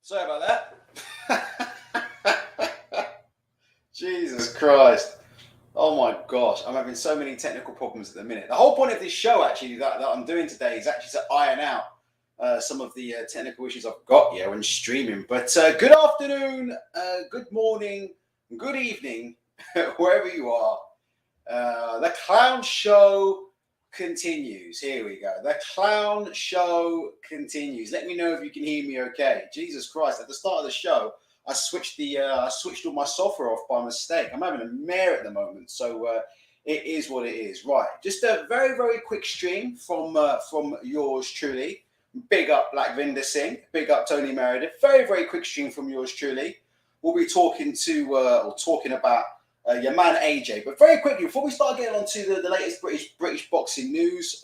Sorry about that. Jesus Christ. Oh my gosh, I'm having so many technical problems at the minute. The whole point of this show, actually, that I'm doing today is actually to iron out some of the technical issues I've got here when streaming. But good afternoon, good morning, good evening, wherever you are. The clown show continues. Here we go. The clown show continues. Let me know if you can hear me okay. Jesus Christ, at the start of the show, I switched all my software off by mistake. I'm having a mare at the moment, so it is what it is. Right, just a very, very quick stream from yours truly. Big up Black Vinder Singh. Big up Tony Meredith. Very, very quick stream from yours truly. We'll be talking about your man AJ. But very quickly, before we start getting on to the latest British boxing news,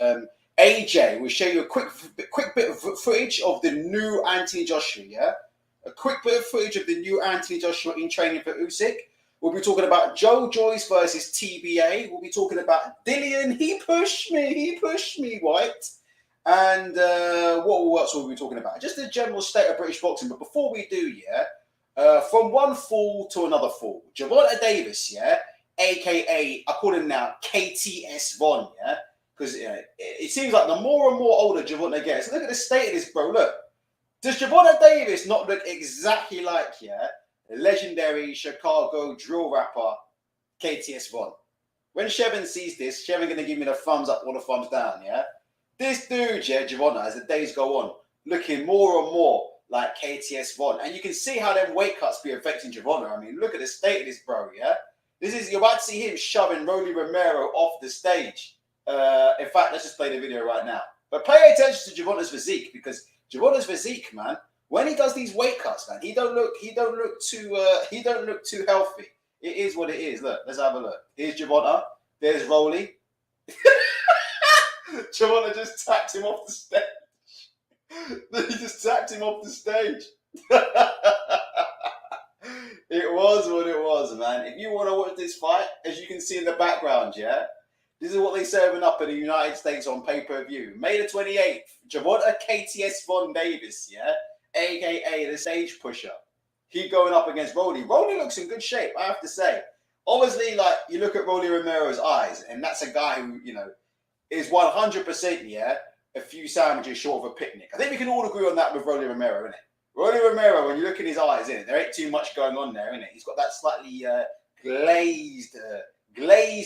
AJ will show you a quick bit of footage of the new Anthony Joshua. Yeah. A quick bit of footage of the new Anthony Joshua in training for Usyk. We'll be talking about Joyce versus TBA. We'll be talking about Dillian, he pushed me, Whyte. And what else will we be talking about? Just the general state of British boxing. But before we do, from one fall to another fall. Gervonta Davis, a.k.a. I call him now KTS Von, because it seems like the more and more older Gervonta gets. Look at the state of this, bro. Look. Does Gervonta Davis not look exactly like, the legendary Chicago drill rapper KTS Von? When Shevin sees this, Shevin going to give me the thumbs up or the thumbs down, This dude, Gervonta, as the days go on, looking more and more like KTS Von. And you can see how them weight cuts be affecting Gervonta. I mean, look at the state of this bro, You're about to see him shoving Rolly Romero off the stage. In fact, let's just play the video right now. But pay attention to Gervonta's physique, because Gervonta's physique, man, when he does these weight cuts, man, he don't look too healthy. It is what it is. Look, let's have a look. Here's Gervonta. There's Rolly. Gervonta just tapped him off the stage. He just tapped him off the stage. It was what it was, man. If you want to watch this fight, as you can see in the background, this is what they're serving up in the United States on pay-per-view. May the 28th, Gervonta KTS Von Davis, a.k.a. the stage pusher. He going up against Rolly. Rolly looks in good shape, I have to say. Obviously, like, you look at Rolly Romero's eyes, and that's a guy who, is 100%, a few sandwiches short of a picnic. I think we can all agree on that with Rolly Romero, innit? Rolly Romero, when you look in his eyes, there ain't too much going on there, innit? He's got that slightly glazed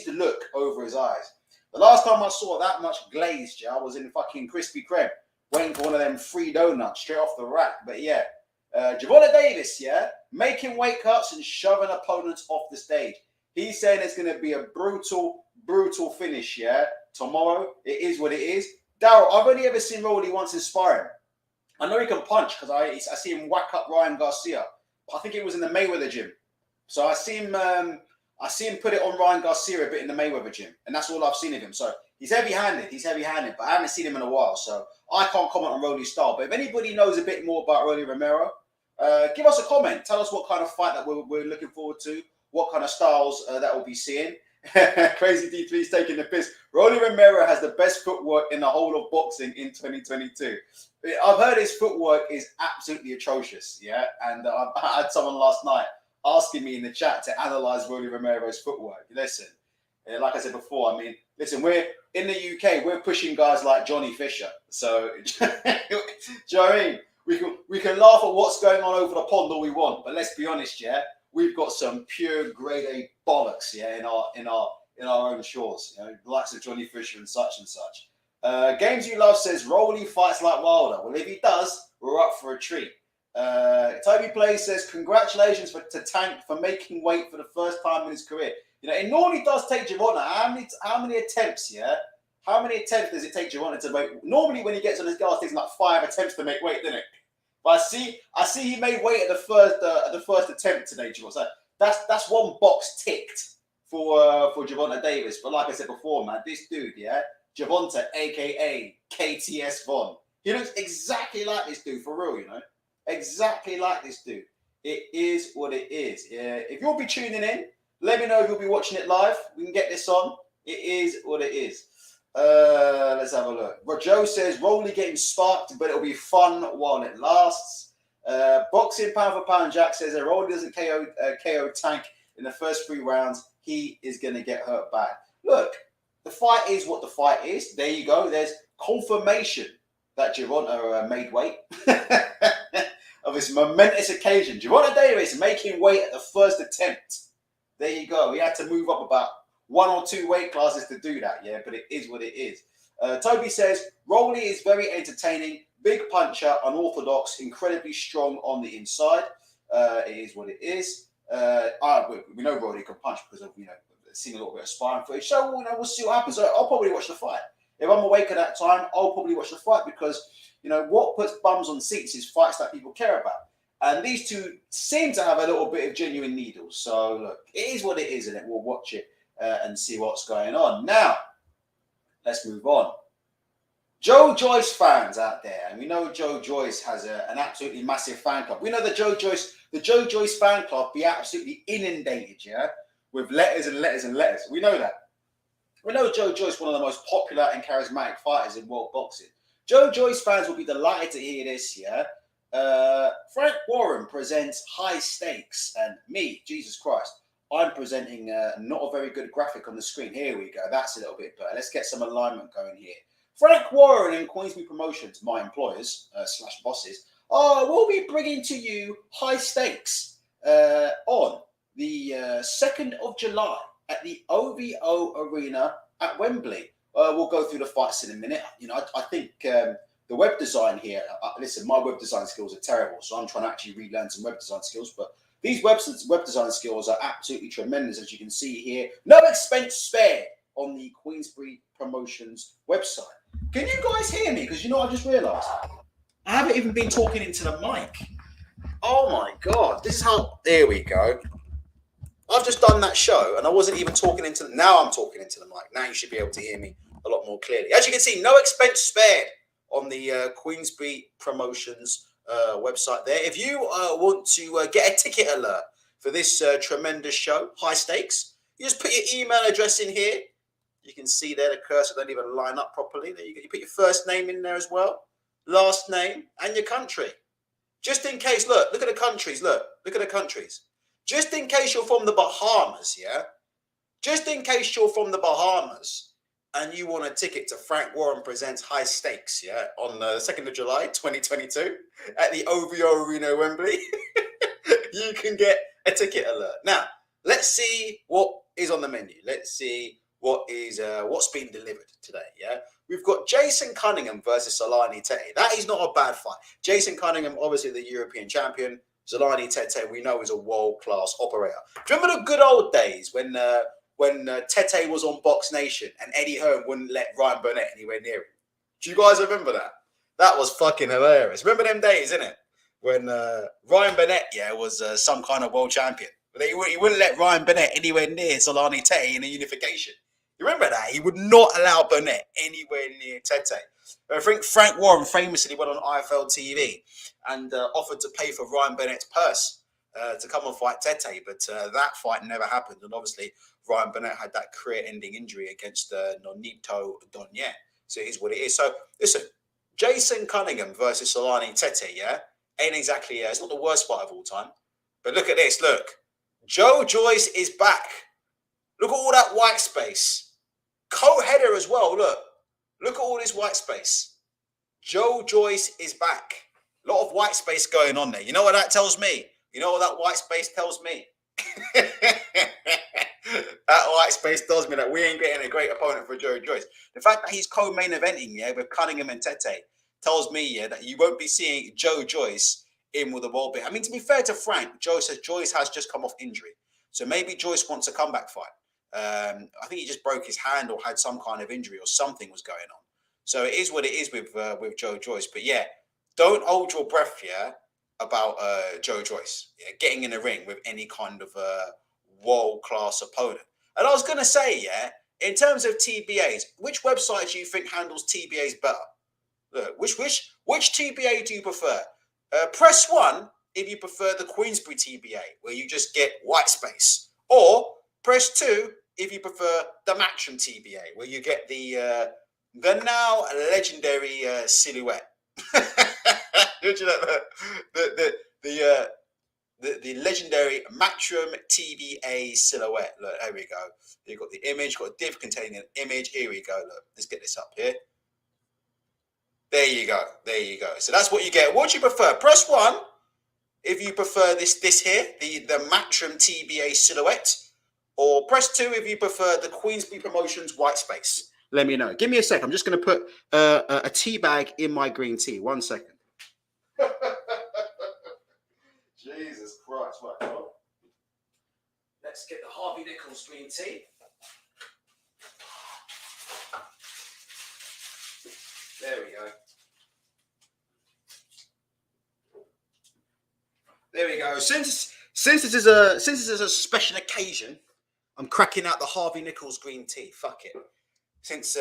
look over his eyes. The last time I saw that much glazed, I was in fucking Krispy Kreme, waiting for one of them free donuts straight off the rack. But Gervonta Davis, making weight cuts and shoving opponents off the stage. He's saying it's going to be a brutal finish, tomorrow. It is what it is. Daryl, I've only ever seen Rolly once in sparring. I know he can punch because I see him whack up Ryan Garcia. I think it was in the Mayweather gym. So I see him put it on Ryan Garcia a bit in the Mayweather gym, and that's all I've seen of him. So he's heavy-handed, but I haven't seen him in a while, so I can't comment on Rolly's style. But if anybody knows a bit more about Rolly Romero, give us a comment. Tell us what kind of fight that we're looking forward to, what kind of styles that we'll be seeing. Crazy D3's taking the piss. Rolly Romero has the best footwork in the whole of boxing in 2022. I've heard his footwork is absolutely atrocious, and I had someone last night asking me in the chat to analyze Rolly Romero's footwork. Listen, like I said before, I mean, listen, we're in the UK, we're pushing guys like Johnny Fisher. So, do you know what I mean? We can laugh at what's going on over the pond all we want, but let's be honest, we've got some pure grade A bollocks, in our own shores, the likes of Johnny Fisher and such and such. Games You Love says Rolly fights like Wilder. Well, if he does, we're up for a treat. Toby Play says, congratulations to Tank for making weight for the first time in his career. It normally does take Gervonta. How many attempts, How many attempts does it take Gervonta to make? Normally when he gets on his gas, it takes like 5 attempts to make weight, doesn't it? But I see he made weight at the first attempt today, Gervonta. So that's one box ticked for Gervonta Davis. But like I said before, man, this dude, Gervonta, a.k.a. KTS Von. He looks exactly like this dude, for real, Exactly like this dude. It is what it is. If you'll be tuning in, let me know if you'll be watching it live. We can get this on. It is what it is. Let's have a look. Joe says, Rolly getting sparked, but it'll be fun while it lasts. Boxing pound for pound, Jack says Errol doesn't KO Tank in the first 3 rounds. He is going to get hurt bad. Look, the fight is what the fight is. There you go. There's confirmation that Gervonta made weight of this momentous occasion. Gervonta Davis making weight at the first attempt. There you go. He had to move up about 1 or 2 weight classes to do that, yeah, but it is what it is. Toby says, Rolly is very entertaining, big puncher, unorthodox, incredibly strong on the inside. It is what it is. We know Rolly can punch because of, seen a little bit of sparring footage. So, we'll see what happens. I'll probably watch the fight. If I'm awake at that time, I'll probably watch the fight because, what puts bums on seats is fights that people care about. And these two seem to have a little bit of genuine needles. So, look, it is what it is, and we'll watch it and see what's going on. Now, let's move on. Joe Joyce fans out there, and we know Joe Joyce has an absolutely massive fan club. We know the Joe Joyce fan club be absolutely inundated, yeah, with letters and letters and letters. We know that. We know Joe Joyce, one of the most popular and charismatic fighters in world boxing. Joe Joyce fans will be delighted to hear this, yeah. Frank Warren presents High Stakes, and me, Jesus Christ, I'm presenting not a very good graphic on the screen. Here we go. That's a little bit better. Let's get some alignment going here. Frank Warren and Queensberry Promotions, my employers / bosses, will be bringing to you High Stakes on the 2nd of July at the OVO Arena at Wembley. We'll go through the fights in a minute. I think the web design here, listen, my web design skills are terrible, so I'm trying to actually relearn some web design skills, but these web design skills are absolutely tremendous, as you can see here. No expense spared on the Queensberry Promotions website. Can you guys hear me? Because I just realised I haven't even been talking into the mic. Oh my God. This is how... There we go. I've just done that show and I wasn't even talking into... Now I'm talking into the mic. Now you should be able to hear me a lot more clearly. As you can see, no expense spared on the Queensberry Promotions website there. If you want to get a ticket alert for this tremendous show, High Stakes, you just put your email address in here. You can see there the cursor don't even line up properly. There you go. You put your first name in there as well, last name, and your country. Just in case, look at the countries. Look at the countries. Just in case you're from the Bahamas, yeah? Just in case you're from the Bahamas and you want a ticket to Frank Warren Presents High Stakes, yeah, on the 2nd of July, 2022, at the OVO Arena, Wembley, you can get a ticket alert. Now, let's see what is on the menu. Let's see what's been delivered today, yeah? We've got Jason Cunningham versus Zolani Tete. That is not a bad fight. Jason Cunningham, obviously the European champion. Zolani Tete, we know, is a world-class operator. Do you remember the good old days when Tete was on Box Nation and Eddie Hearn wouldn't let Ryan Burnett anywhere near him? Do you guys remember that? That was fucking hilarious. Remember them days, innit? When Ryan Burnett, was some kind of world champion. But he wouldn't let Ryan Burnett anywhere near Zolani Tete in a unification. You remember that? He would not allow Burnett anywhere near Tete. I think Frank Warren famously went on IFL TV and offered to pay for Ryan Burnett's purse to come and fight Tete, but that fight never happened. And obviously, Ryan Burnett had that career-ending injury against Nonito Donye. So it is what it is. So listen, Jason Cunningham versus Zolani Tete, yeah, ain't exactly. It's not the worst fight of all time, but look at this. Look, Joe Joyce is back. Look at all that white space. Co-header as well. Look at all this white space. Joe Joyce is back. A lot of white space going on there. You know what that tells me? You know what that white space tells me? That white space tells me that we ain't getting a great opponent for Joe Joyce. The fact that he's co-main eventing, with Cunningham and Tete tells me, that you won't be seeing Joe Joyce in with a world beat. I mean, to be fair to Frank, Joyce has just come off injury. So maybe Joyce wants a comeback fight. I think he just broke his hand or had some kind of injury or something was going on. So it is what it is with Joe Joyce. But yeah, don't hold your breath here about Joe Joyce getting in the ring with any kind of world-class opponent. And I was going to say, in terms of TBAs, which website do you think handles TBAs better? Look, which TBA do you prefer? Press 1 if you prefer the Queensberry TBA, where you just get white space. Or press 2 if you prefer the Matchroom TBA, where you get the now legendary silhouette. You know, the legendary Matchroom TBA silhouette. Look, here we go. You've got the image, got a div containing an image. Here we go. Look, let's get this up here. There you go. There you go. So that's what you get. What do you prefer? Press 1 if you prefer this here, the Matchroom TBA silhouette, or press 2 if you prefer the Queensberry Promotions white space. Let me know. Give me a sec. I'm just going to put a tea bag in my green tea. 1 second. Jesus Christ. Right, well, let's get the Harvey Nichols green tea. There we go. There we go. Since this is a special occasion, I'm cracking out the Harvey Nichols green tea. Fuck it. Since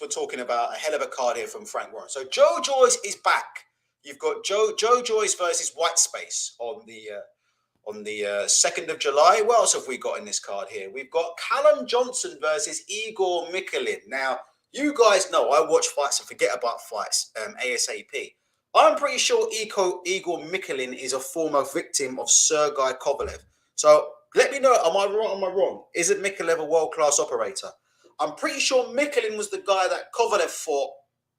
we're talking about a hell of a card here from Frank Warren. So Joe Joyce is back. You've got Joe Joyce versus White Space on the 2nd of July. What else have we got in this card here? We've got Callum Johnson versus Igor Mikulin. Now, you guys know I watch fights and forget about fights ASAP. I'm pretty sure Igor Mikulin is a former victim of Sergei Kovalev. So let me know, am I right or am I wrong? Isn't Mikulin a world-class operator? I'm pretty sure Mikulin was the guy that Kovalev fought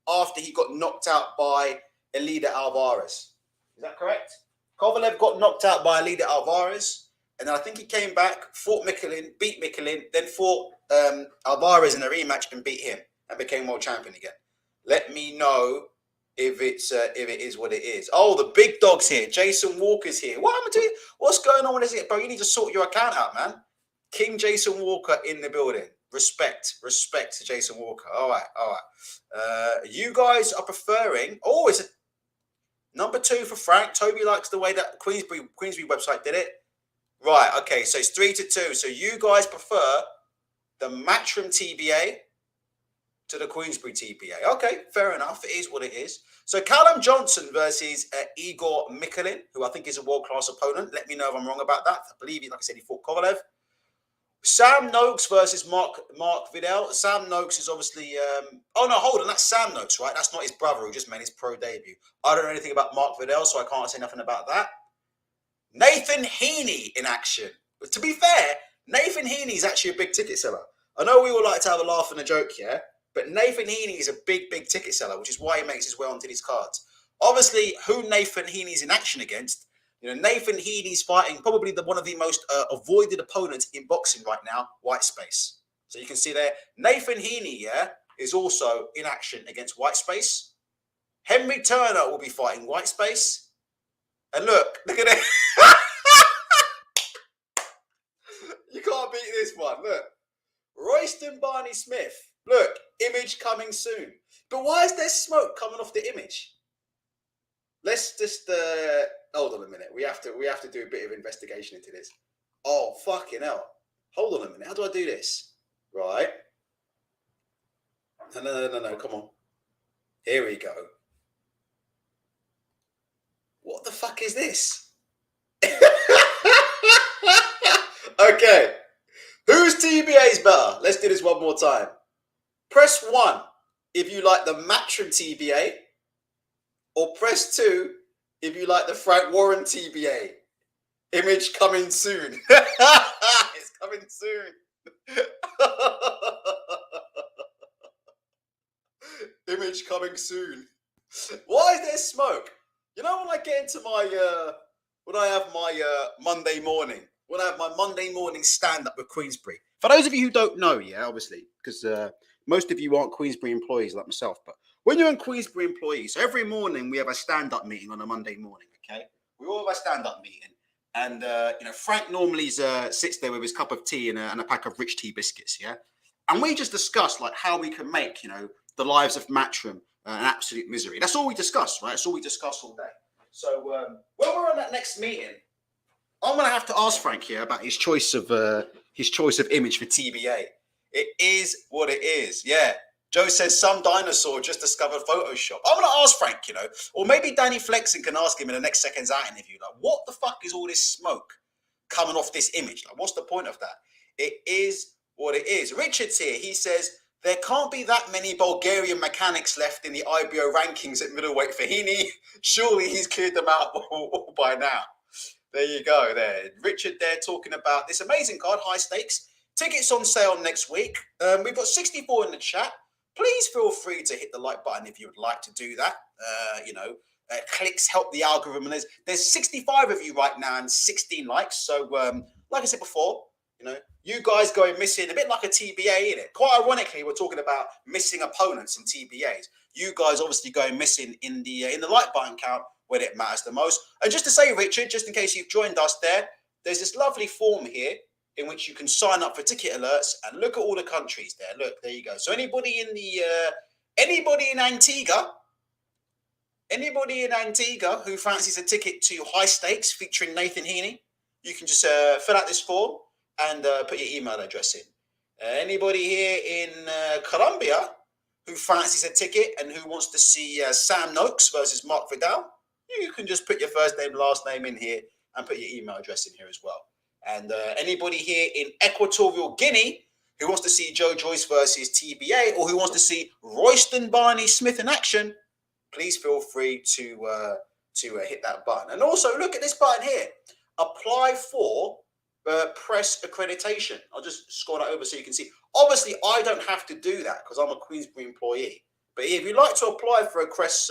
after he got knocked out by Elida Alvarez. Is that correct? Kovalev got knocked out by Elida Alvarez, and then I think he came back, fought Mikulin, beat Mikulin, then fought Alvarez in a rematch and beat him and became world champion again. Let me know if it is what it is. Oh, the big dog's here. Jason Walker's here. What happened to you? What's going on with it, bro? You need to sort your account out, man. King Jason Walker in the building. Respect to Jason Walker. All right. You guys are preferring. Oh, is it number 2 for Frank? Toby likes the way that Queensberry website did it. Right. Okay. So it's 3-2. So you guys prefer the Matchroom TBA to the Queensberry TBA. Okay, fair enough. It is what it is. So Callum Johnson versus Igor Mikulin, who I think is a world-class opponent. Let me know if I'm wrong about that. I believe, like I said, he fought Kovalev. Sam Noakes versus Mark Vidal. Sam Noakes is obviously... oh, no, hold on. That's Sam Noakes, right? That's not his brother who just made his pro debut. I don't know anything about Mark Vidal, so I can't say nothing about that. Nathan Heaney in action. But to be fair, Nathan Heaney is actually a big ticket seller. I know we all like to have a laugh and a joke here, but Nathan Heaney is a big ticket seller, which is why he makes his way onto these cards. Obviously, who Nathan Heaney's in action against, Nathan Heaney's fighting probably one of the most avoided opponents in boxing right now, white space. So you can see there, Nathan Heaney, is also in action against white space. Henry Turner will be fighting white space. And look at it. You can't beat this one. Look, Royston Barney Smith. Look, image coming soon. But why is there smoke coming off the image? Let's just hold on a minute. We have to do a bit of investigation into this. Oh, fucking hell. Hold on a minute. How do I do this? Right. No. Come on. Here we go. What the fuck is this? Okay. Whose TBA is better? Let's do this one more time. Press 1 if you like the Matchroom TBA, or press 2 if you like the Frank Warren TBA. Image coming soon. It's coming soon. Image coming soon. Why is there smoke? You know when I get into my when I have my Monday morning stand-up with Queensberry. For those of you who don't know, obviously, because most of you aren't Queensberry employees like myself, but when you're in Queensberry employees, so every morning we have a stand-up meeting on a Monday morning, okay? We all have a stand-up meeting. And, Frank normally sits there with his cup of tea and a pack of Rich Tea biscuits, yeah? And we just discuss, like, how we can make, the lives of Matchroom an absolute misery. That's all we discuss, right? That's all we discuss all day. So when we're on that next meeting, I'm going to have to ask Frank here about his choice of image for TBA. It is what it is, yeah. Joe says some dinosaur just discovered Photoshop. I'm going to ask Frank, or maybe Danny Flexen can ask him in the next Seconds Out interview, like, what the fuck is all this smoke coming off this image? Like, what's the point of that? It is what it is. Richard's here. He says There can't be that many Bulgarian mechanics left in the IBO rankings at middleweight for Heaney. Surely he's cleared them out by now. There you go there. Richard there talking about this amazing card, high stakes. Tickets on sale next week. We've got 64 in the chat. Please feel free to hit the like button if you would like to do that. Clicks help the algorithm. And there's 65 of you right now and 16 likes. So like I said before, you guys going missing, a bit like a TBA, isn't it? Quite ironically, we're talking about missing opponents in TBAs. You guys obviously going missing in the like button count when it matters the most. And just to say, Richard, just in case you've joined us there's this lovely form here in which you can sign up for ticket alerts and look at all the countries there. Look, there you go. So anybody in Antigua who fancies a ticket to High Stakes featuring Nathan Heaney, you can just fill out this form and put your email address in. Anybody here in Colombia who fancies a ticket and who wants to see Sam Noakes versus Mark Vidal, you can just put your first name, last name in here and put your email address in here as well. And anybody here in Equatorial Guinea who wants to see Joyce versus TBA or who wants to see Royston Barney Smith in action, please feel free to hit that button. And also look at this button here. Apply for press accreditation. I'll just scroll that over so you can see. Obviously, I don't have to do that because I'm a Queensberry employee. But if you'd like to apply for a press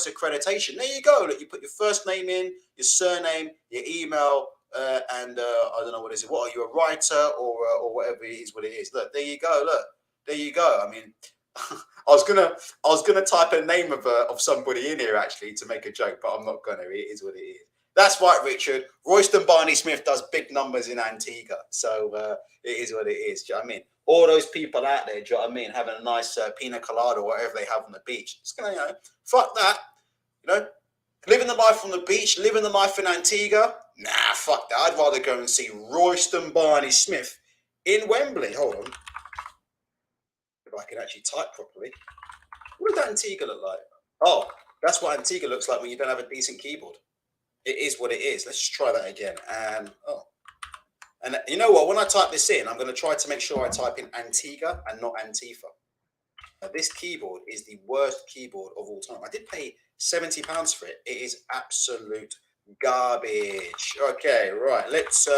accreditation, there you go. Look, you put your first name in, your surname, your email, and I don't know what is it. What are you, a writer or whatever it is? What it is? Look, there you go. Look, there you go. I mean, I was gonna type a name of somebody in here actually to make a joke, but I'm not gonna. It is what it is. That's right, Richard. Royston Barney Smith does big numbers in Antigua, so it is what it is. Do you know what I mean? All those people out there, do you know what I mean, having a nice pina colada or whatever they have on the beach. It's gonna, fuck that. Living the life on the beach, living the life in Antigua. Nah, fuck that. I'd rather go and see Royston Barney Smith in Wembley. Hold on. If I can actually type properly. What does Antigua look like? Oh, that's what Antigua looks like when you don't have a decent keyboard. It is what it is. Let's just try that again. And you know what? When I type this in, I'm going to try to make sure I type in Antigua and not Antifa. This keyboard is the worst keyboard of all time. I did pay £70 for it. It is absolute garbage. Okay, right. Let's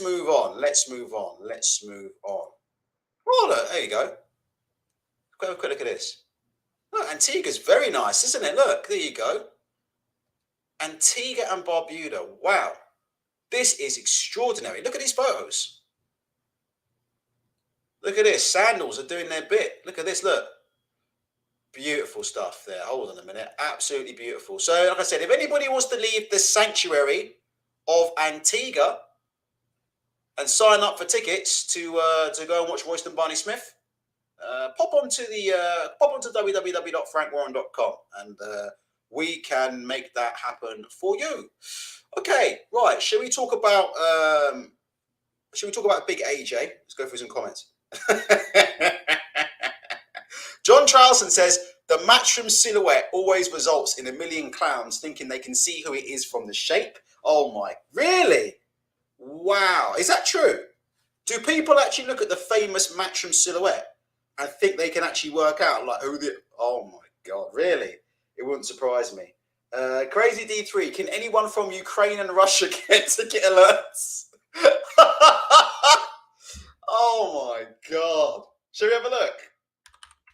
move on. Let's move on. Oh, look, there you go. Have a quick look at this. Look, Antigua's very nice, isn't it? Look, there you go. Antigua and Barbuda. Wow. This is extraordinary. Look at these photos. Look at this. Sandals are doing their bit. Look at this. Look. Beautiful stuff there. Hold on a minute. Absolutely beautiful. So, like I said, if anybody wants to leave the sanctuary of Antigua and sign up for tickets to go and watch Royston Barney Smith, pop onto www.frankwarren.com and we can make that happen for you. Okay, right. Shall we talk about Big AJ? Let's go through some comments. John Charleston says the Matchroom silhouette always results in a million clowns thinking they can see who it is from the shape. Oh my, really? Wow. Is that true? Do people actually look at the famous Matchroom silhouette and think they can actually work out like who the... Oh my God, really? It wouldn't surprise me. Crazy D3, can anyone from Ukraine and Russia get ticket alerts? Oh my God. Shall we have a look?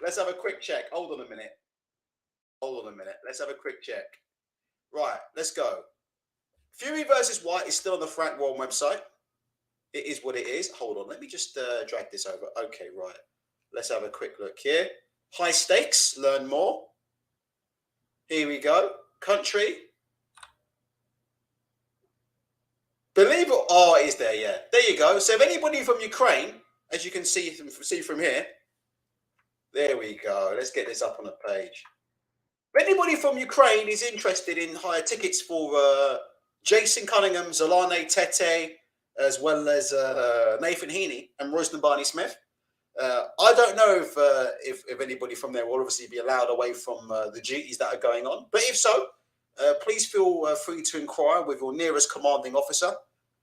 Let's have a quick check. Hold on a minute. Let's have a quick check. Right, let's go. Fury versus Whyte is still on the Frank Warren website. It is what it is. Hold on. Let me just drag this over. Okay, right. Let's have a quick look here. High stakes. Learn more. Here we go. Country. Believe it. Oh, it is there. Yeah. There you go. So if anybody from Ukraine, as you can see from here, there we go. Let's get this up on the page. If anybody from Ukraine is interested in higher tickets for Jason Cunningham, Zolane Tete, as well as Nathan Heaney and Royston Barney Smith, I don't know if anybody from there will obviously be allowed away from the duties that are going on. But if so, please feel free to inquire with your nearest commanding officer.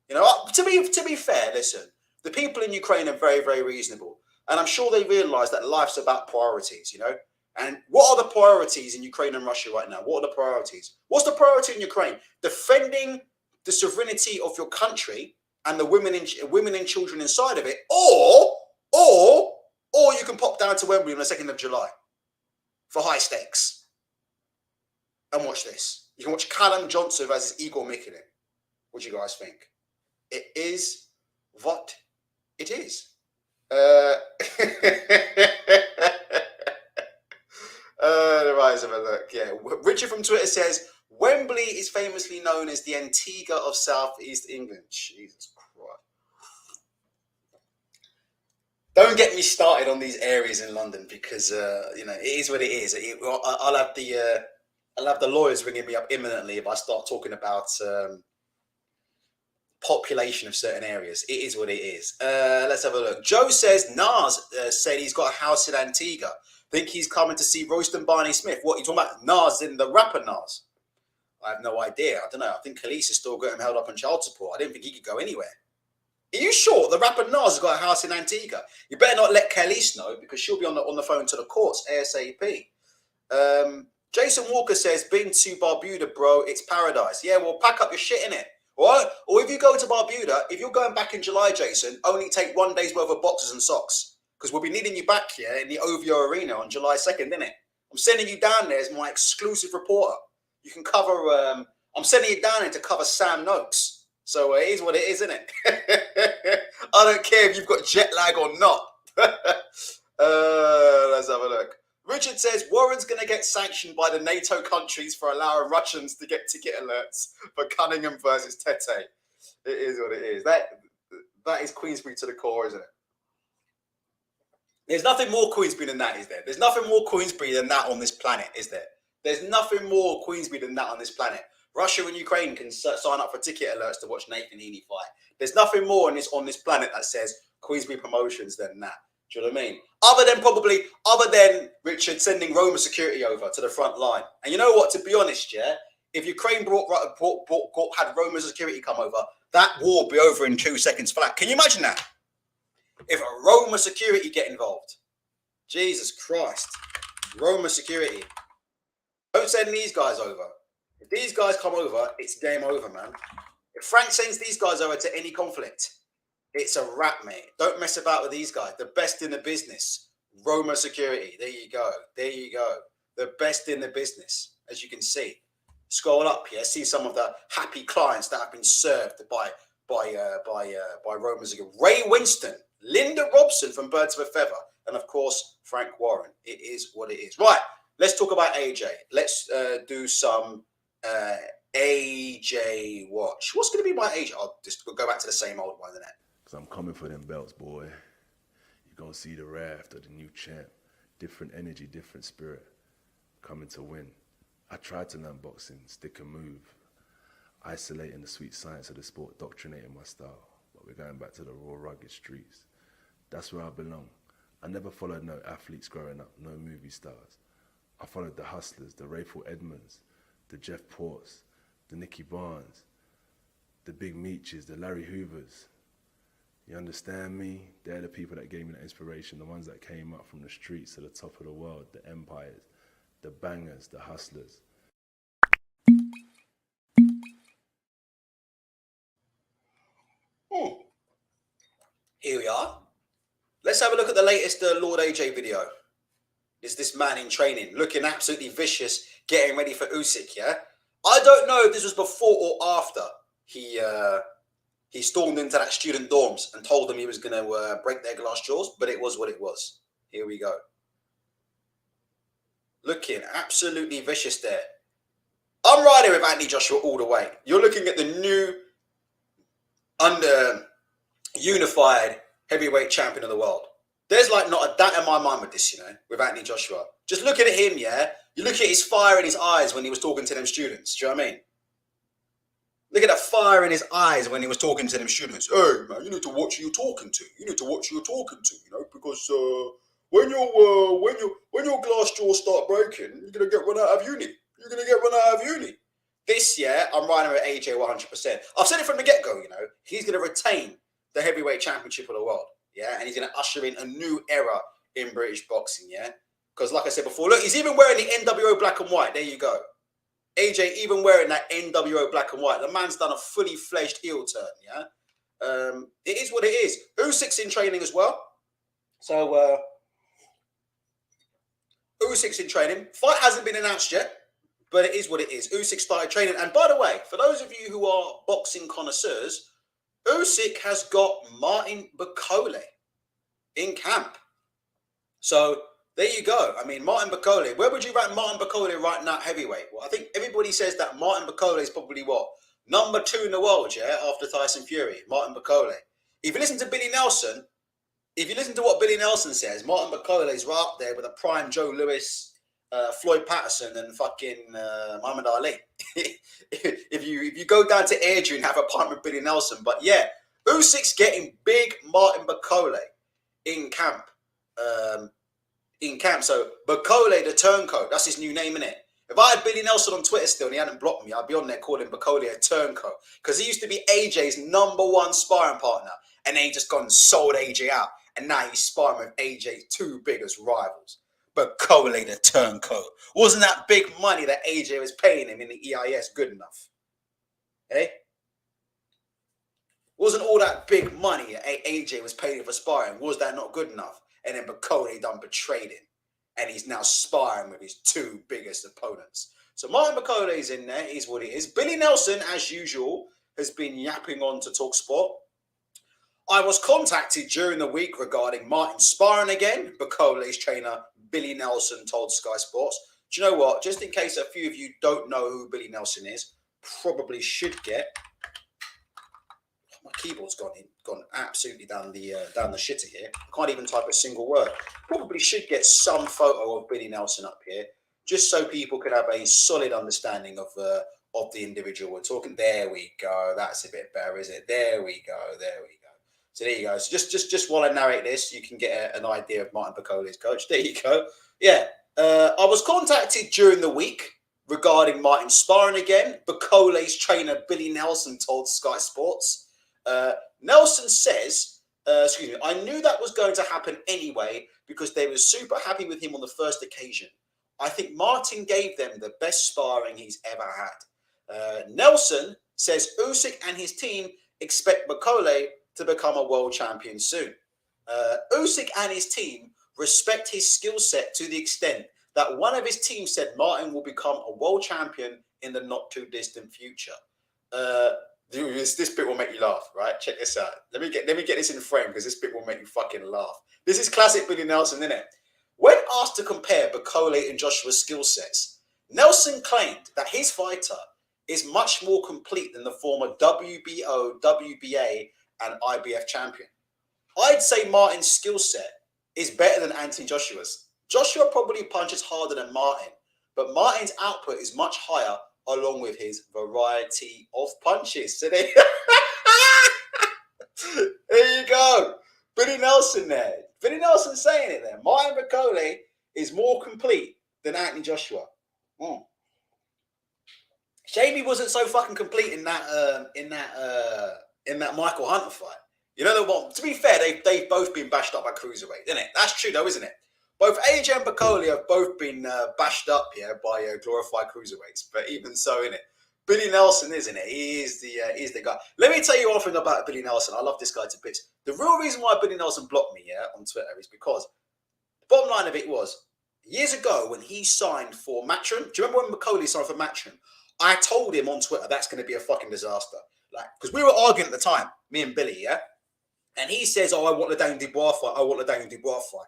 To be fair, listen, the people in Ukraine are very, very reasonable. And I'm sure they realise that life's about priorities, you know. And what are the priorities in Ukraine and Russia right now? What are the priorities? What's the priority in Ukraine? Defending the sovereignty of your country and the women and children inside of it, or you can pop down to Wembley on the 2nd of July for high stakes and watch this. You can watch Callum Johnson versus Igor Mikinin. What do you guys think? It is what it is. Right, have a look. Yeah, Richard from Twitter says Wembley is famously known as the Antigua of Southeast England. Jesus Christ! Don't get me started on these areas in London because you know it is what it is. I'll have the lawyers ringing me up imminently if I start talking about population of certain areas. It is what it is. Let's have a look. Joe says Nas said he's got a house in Antigua. Think he's coming to see Royston Barney Smith. What are you talking about? Nas in the rapper Nas? I have no idea. I don't know. I think Khalees is still got him held up on child support. I didn't think he could go anywhere. Are you sure the rapper Nas has got a house in Antigua? You better not let Khalees know because she'll be on the phone to the courts ASAP. Jason Walker says, been to Barbuda, bro. It's paradise. Yeah, well, pack up your shit in it. All right? Or if you go to Barbuda, if you're going back in July, Jason, only take 1 day's worth of boxes and socks. Because we'll be needing you back here in the OVO Arena on July 2nd, innit? I'm sending you down there as my exclusive reporter. You can cover, I'm sending you down there to cover Sam Noakes. So it is what it is, isn't it? I don't care if you've got jet lag or not. Let's have a look. Richard says Warren's going to get sanctioned by the NATO countries for allowing Russians to get ticket alerts for Cunningham versus Tete. It is what it is. That is Queensberry to the core, isn't it? There's nothing more Queensberry than that, is there? There's nothing more Queensberry than that on this planet, is there? There's nothing more Queensberry than that on this planet. Russia and Ukraine can sign up for ticket alerts to watch Nathan Heaney fight. There's nothing more on this planet that says Queensberry Promotions than that. Do you know what I mean? Other than Richard sending Roma security over to the front line. And you know what? To be honest, yeah, if Ukraine had Roma security come over, that war would be over in 2 seconds flat. Can you imagine that? If a Roma security get involved. Jesus Christ. Roma security. Don't send these guys over. If these guys come over, it's game over, man. If Frank sends these guys over to any conflict, it's a wrap, mate. Don't mess about with these guys. The best in the business. Roma security. There you go. There you go. The best in the business, as you can see. Scroll up here. See some of the happy clients that have been served by Roma security. Ray Winston. Linda Robson from Birds of a Feather. And, of course, Frank Warren. It is what it is. Right. Let's talk about AJ. Let's do some AJ watch. What's going to be my AJ? I'll just go back to the same old one, isn't it? Because I'm coming for them belts, boy. You're going to see the raft of the new champ. Different energy, different spirit. Coming to win. I tried to learn boxing, stick and move. Isolating the sweet science of the sport, doctrinating my style. But we're going back to the raw, rugged streets. That's where I belong. I never followed no athletes growing up, no movie stars. I followed the hustlers, the Rayful Edmonds, the Jeff Ports, the Nicky Barnes, the Big Meaches, the Larry Hoovers. You understand me? They're the people that gave me the inspiration, the ones that came up from the streets to the top of the world, the empires, the bangers, the hustlers. Here we are. Let's have a look at the latest Lord AJ video. Is this man in training, looking absolutely vicious, getting ready for Usyk, yeah? I don't know if this was before or after he stormed into that student dorms and told them he was going to break their glass jaws, but it was what it was. Here we go. Looking absolutely vicious there. I'm riding with Anthony Joshua all the way. You're looking at the new unified heavyweight champion of the world. There's like not a doubt in my mind with this, you know, with Anthony Joshua. Just looking at him, yeah, you look at his fire in his eyes when he was talking to them students. Do you know what I mean? Look at that fire in his eyes when he was talking to them students. Hey, man, you need to watch who you're talking to. You need to watch who you're talking to, you know, because when your glass jaws start breaking, you're gonna get run out of uni. You're gonna get run out of uni. This year, I'm riding with AJ 100%. I've said it from the get-go, you know, he's gonna retain the heavyweight championship of the world. yeah, and he's going to usher in a new era in British boxing, yeah. Because, like I said before, look, he's even wearing the NWO black and white. There you go. AJ even wearing that NWO black and white. The man's done a fully fledged heel turn, yeah. It is what it is. Usyk's in training as well. So, Usyk's in training. Fight hasn't been announced yet, but it is what it is. Usyk started training. And by the way, for those of you who are boxing connoisseurs, Usyk has got Martin Bakole in camp. So there you go. I mean, Martin Bakole. Where would you rank Martin Bakole right now, heavyweight? Well, I think everybody says that Martin Bakole is probably what? Number 2 in the world, yeah, after Tyson Fury. Martin Bakole. If you listen to Billy Nelson, if you listen to what Billy Nelson says, Martin Bakole is right up there with a prime Joe Louis, Floyd Patterson, and fucking Muhammad Ali. if you go down to Airdrie and have a pint with Billy Nelson, but yeah, Usyk's getting big Martin Bakole in camp. So Bakole the turncoat, that's his new name, innit? If I had Billy Nelson on Twitter still and he hadn't blocked me, I'd be on there calling Bakole a turncoat because he used to be AJ's #1 sparring partner, and then he just gone and sold AJ out, and now he's sparring with AJ's 2 biggest rivals. Bakole the turncoat. Wasn't that big money that AJ was paying him in the EIS good enough? Eh? Wasn't all that big money AJ was paying him for sparring? Was that not good enough? And then Bakole done betrayed him, and he's now sparring with his 2 biggest opponents. So Martin Bakole is in there, is what it is. Billy Nelson, as usual, has been yapping on to TalkSport. I was contacted during the week regarding Martin sparring again. Bakole's trainer, Billy Nelson, told Sky Sports. Do you know what? Just in case a few of you don't know who Billy Nelson is, probably should get... My keyboard's gone absolutely down the shitter here. I can't even type a single word. Probably should get some photo of Billy Nelson up here, just so people can have a solid understanding of the individual we're talking. There we go. That's a bit better, isn't it? There we go. So there you go. So just while I narrate this, you can get an idea of Martin Bakole's coach. There you go. Yeah. I was contacted during the week regarding Martin sparring again. Bakole's trainer Billy Nelson told Sky Sports. Nelson says, I knew that was going to happen anyway because they were super happy with him on the first occasion. I think Martin gave them the best sparring he's ever had. Nelson says Usyk and his team expect Bakole to become a world champion soon. Usyk and his team respect his skill set to the extent that one of his team said Martin will become a world champion in the not too distant future. This bit will make you laugh, right? Check this out. Let me get this in frame because this bit will make you fucking laugh. This is classic Billy Nelson, isn't it? When asked to compare Bakole and Joshua's skill sets, Nelson claimed that his fighter is much more complete than the former WBO, WBA, and IBF champion. I'd say Martin's skill set is better than Anthony Joshua's. Joshua probably punches harder than Martin, but Martin's output is much higher along with his variety of punches. So there you go. Billy Nelson there. Billy Nelson saying it there. Martin Bakole is more complete than Anthony Joshua. Shame he wasn't so fucking complete in that Michael Hunter fight. You know what? To be fair, they've both been bashed up by cruiserweight, isn't it? That's true though, isn't it? Both AJ and Bakole have both been bashed up here by glorified cruiserweights, but even so, innit? Billy Nelson, isn't it? He is the guy. Let me tell you one thing about Billy Nelson. I love this guy to bits. The real reason why Billy Nelson blocked me on Twitter is because the bottom line of it was years ago when he signed for Matchroom. Do you remember when Bakole signed for Matchroom? I told him on Twitter that's going to be a fucking disaster. Like, because we were arguing at the time, me and Billy, yeah? And he says, I want the Daniel Dubois fight.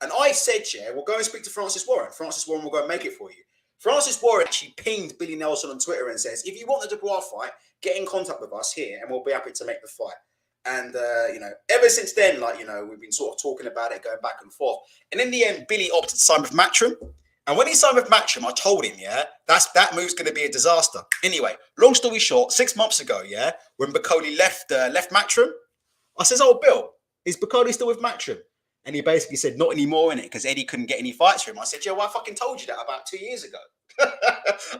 And I said, we'll go and speak to Francis Warren. Francis Warren will go and make it for you. Francis Warren actually pinged Billy Nelson on Twitter and says, if you want the Dubois fight, get in contact with us here and we'll be happy to make the fight. And, ever since then, we've been sort of talking about it, going back and forth. And in the end, Billy opted to sign with Matchroom. And when he signed with Matchroom, I told him, that move's going to be a disaster. Anyway, long story short, 6 months ago, when Bakole left Matchroom, I says, Bill, is Bakole still with Matchroom? And he basically said, not anymore, innit, because Eddie couldn't get any fights for him. I said, I fucking told you that about 2 years ago.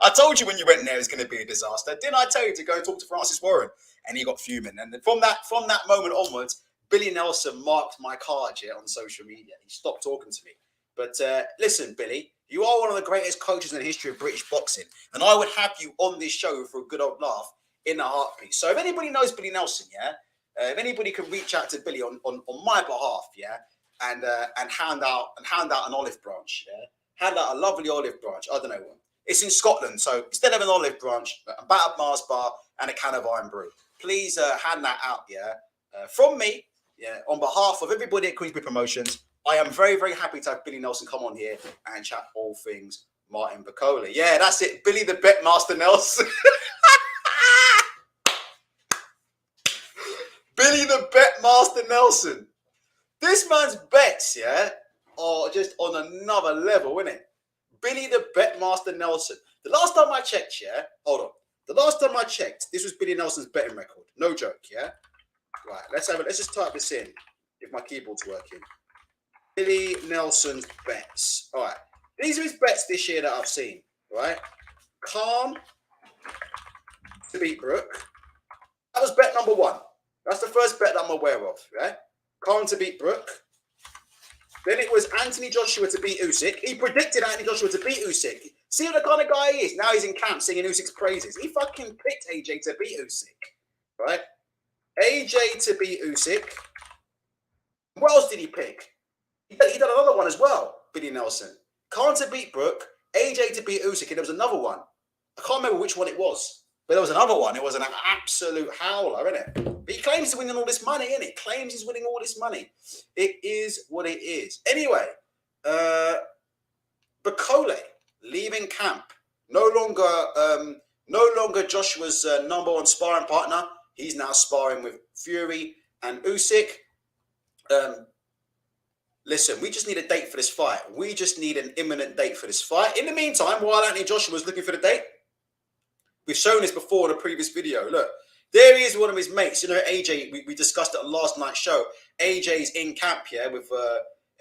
I told you when you went there it was going to be a disaster. Didn't I tell you to go and talk to Francis Warren? And he got fuming. And from that moment onwards, Billy Nelson marked my card on social media. He stopped talking to me. But listen, Billy, you are one of the greatest coaches in the history of British boxing. And I would have you on this show for a good old laugh in a heartbeat. So if anybody knows Billy Nelson, if anybody can reach out to Billy on my behalf, and hand out an olive branch, hand out a lovely olive branch. I don't know what. It's in Scotland, so instead of an olive branch, a battered Mars bar and a can of Iron Brew. Please hand that out, from me, on behalf of everybody at Queensberry Promotions. I am very, very happy to have Billy Nelson come on here and chat all things Martin Bakole. Yeah, that's it. Billy the Betmaster Nelson. Billy the Betmaster Nelson. This man's bets, are just on another level, isn't it? Billy the Betmaster Nelson. The last time I checked, hold on. The last time I checked, this was Billy Nelson's betting record. No joke, Right, let's just type this in if my keyboard's working. Billy Nelson's bets. All right. These are his bets this year that I've seen, right? Calm to beat Brooke. That was bet number 1. That's the first bet that I'm aware of, right? Calm to beat Brooke. Then it was Anthony Joshua to beat Usyk. He predicted Anthony Joshua to beat Usyk. See what the kind of guy he is? Now he's in camp singing Usyk's praises. He fucking picked AJ to beat Usyk, right? AJ to beat Usyk. What else did he pick? He did another one as well, Billy Nelson. Khan to beat Brooke, AJ to beat Usyk, and there was another one. I can't remember which one it was, but there was another one. It was an absolute howler, innit? But he claims he's winning all this money, innit? Claims he's winning all this money. It is what it is. Anyway, Bakole leaving camp. No longer Joshua's number 1 sparring partner. He's now sparring with Fury and Usyk. Listen, we just need a date for this fight. We just need an imminent date for this fight. In the meantime, while Anthony Joshua was looking for the date, we've shown this before in a previous video. Look, there he is, one of his mates. You know, AJ, we discussed it on last night's show. AJ's in camp here with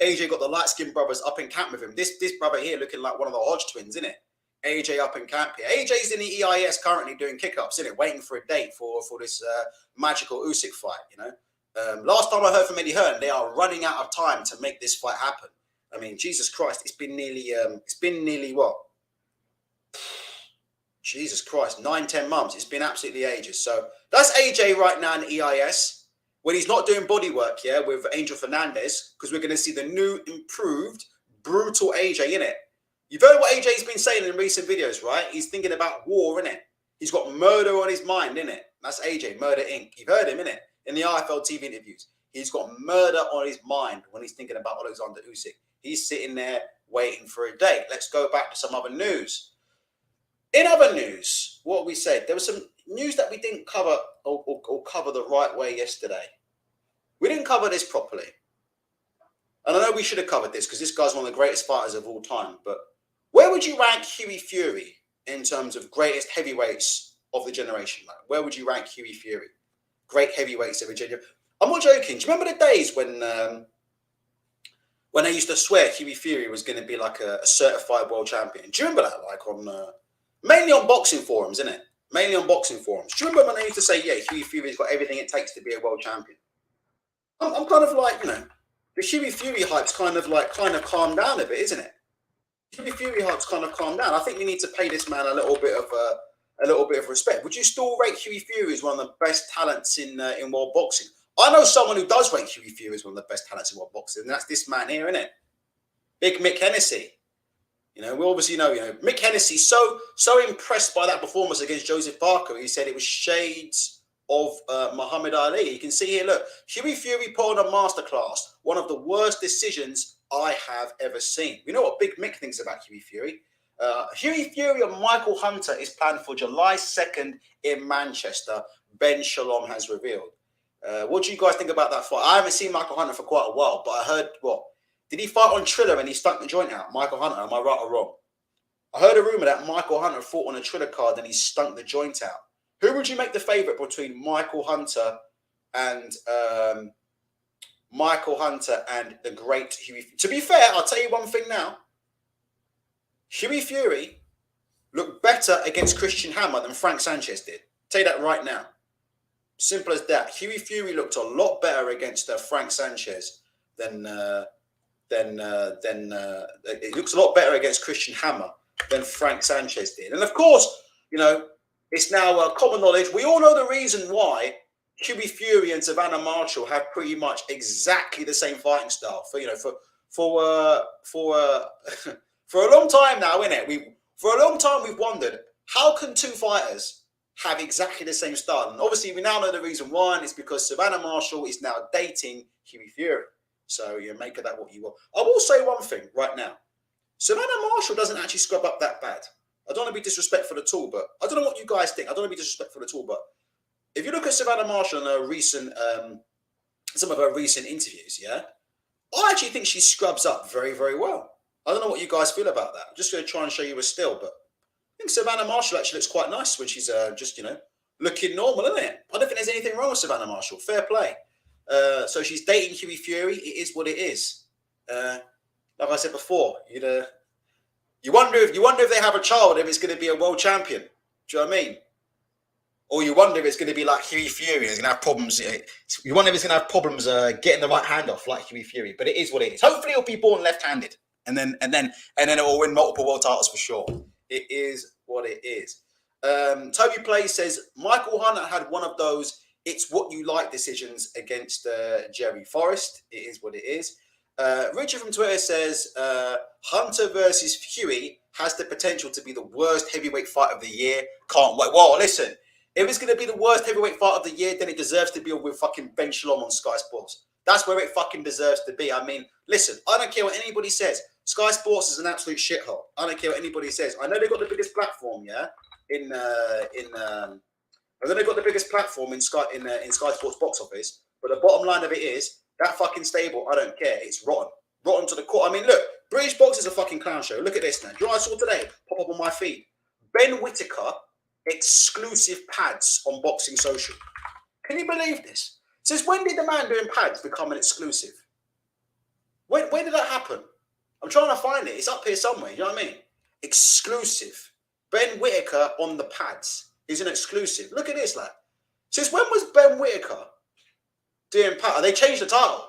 AJ got the light-skinned brothers up in camp with him. This brother here looking like one of the Hodge twins, isn't it? AJ up in camp here. AJ's in the EIS currently doing kick-ups, isn't it? Waiting for a date for this magical Usyk fight, you know? Last time I heard from Eddie Hearn, they are running out of time to make this fight happen. I mean, Jesus Christ, it's been nearly what? Jesus Christ, 9-10 months. It's been absolutely ages. So that's AJ right now in the EIS. When he's not doing body work, with Angel Fernandez, because we're going to see the new, improved, brutal AJ, innit? You've heard what AJ's been saying in recent videos, right? He's thinking about war, innit? He's got murder on his mind, innit? That's AJ, Murder Inc. You've heard him, innit? In the IFL TV interviews. He's got murder on his mind when he's thinking about Alexander Usyk. He's sitting there waiting for a date. Let's go back to some other news. In other news, what we said, there was some news that we didn't cover or cover the right way yesterday. We didn't cover this properly. And I know we should have covered this because this guy's one of the greatest fighters of all time. But where would you rank Huey Fury in terms of greatest heavyweights of the generation? Like, where would you rank Huey Fury? Great heavyweights of a generation. I'm not joking. Do you remember the days when they used to swear Huey Fury was going to be like a certified world champion? Do you remember that? Like on mainly on boxing forums, isn't it? Mainly on boxing forums. Do you remember when they used to say, yeah, Huey Fury's got everything it takes to be a world champion? I'm kind of like, you know, the Huey Fury hype's kind of calmed down a bit, isn't it? Huey Fury hype's kind of calmed down. I think we need to pay this man a little bit of respect. Would you still rate Huey Fury as one of the best talents in world boxing? I know someone who does rate Huey Fury as one of the best talents in world boxing, and that's this man here, isn't it? Big Mick Hennessy. You know, we obviously know, Mick Hennessy so impressed by that performance against Joseph Parker. He said it was shades of Muhammad Ali. You can see here, look, Huey Fury put on a masterclass. One of the worst decisions I have ever seen. You know what Big Mick thinks about Huey Fury? Huey Fury and Michael Hunter is planned for July 2nd in Manchester, Ben Shalom has revealed. What do you guys think about that fight? I haven't seen Michael Hunter for quite a while, but I heard, did he fight on Triller and he stunk the joint out? Michael Hunter, am I right or wrong? I heard a rumour that Michael Hunter fought on a Triller card and he stunk the joint out. Who would you make the favourite between Michael Hunter and the great Huey Fury? To be fair, I'll tell you one thing now. Huey Fury looked better against Christian Hammer than Frank Sanchez did. I'll tell you that right now. Simple as that. Huey Fury looked a lot better against Frank Sanchez than it looks a lot better against Christian Hammer than Frank Sanchez did. And of course, you know, it's now common knowledge. We all know the reason why Huey Fury and Savannah Marshall have pretty much exactly the same fighting style. For for a long time now, innit? For a long time we've wondered, how can two fighters have exactly the same style? And obviously we now know the reason why, and it's because Savannah Marshall is now dating Huey Fury. So you make of that what you want. I will say one thing right now. Savannah Marshall doesn't actually scrub up that bad. I don't want to be disrespectful at all, but I don't know what you guys think. I don't want to be disrespectful at all, but if you look at Savannah Marshall in her recent, some of her recent interviews, yeah, I actually think she scrubs up very, very well. I don't know what you guys feel about that. I'm just going to try and show you a still, but I think Savannah Marshall actually looks quite nice when she's just, you know, looking normal, isn't it? I don't think there's anything wrong with Savannah Marshall. Fair play. So she's dating Huey Fury. It is what it is. Like I said before, you wonder if they have a child, if it's going to be a world champion. Do you know what I mean? Or you wonder if it's going to be like Huey Fury. He's going to have problems. You wonder if he's going to have problems getting the right hand off like Huey Fury. But it is what it is. Hopefully, he'll be born left-handed, and then it will win multiple world titles for sure. It is what it is. Toby Play says Michael Hunter had one of those "it's what you like" decisions against Jerry Forrest. It is what it is. Richard from Twitter says Hunter versus Huey has the potential to be the worst heavyweight fight of the year. Can't wait. Well, listen. If it's going to be the worst heavyweight fight of the year, then it deserves to be with fucking Ben Shalom on Sky Sports. That's where it fucking deserves to be. I mean, listen, I don't care what anybody says. Sky Sports is an absolute shithole. I don't care what anybody says. I know they've got the biggest platform, yeah, I know they've got the biggest platform in Sky Sports box office. But the bottom line of it is that fucking stable. I don't care. It's rotten, rotten to the core. I mean, look, British box is a fucking clown show. Look at this now. Do you know what I saw today? Pop up on my feed. Ben Whittaker. Exclusive pads on Boxing Social. Can you believe this? Since when did the man doing pads become an exclusive? When did that happen? I'm trying to find it. It's up here somewhere. You know what I mean? Exclusive. Ben Whittaker on the pads is an exclusive. Look at this, lad. Since when was Ben Whittaker doing pads? They changed the title.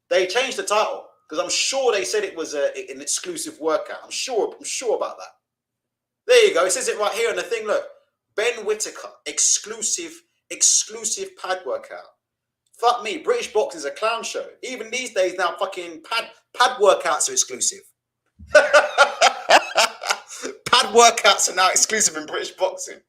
They changed the title because I'm sure they said it was an exclusive workout. I'm sure about that. There you go. It says it right here on the thing. Look, Ben Whittaker, exclusive pad workout. Fuck me, British boxing is a clown show. Even these days now, fucking pad workouts are exclusive. Pad workouts are now exclusive in British boxing.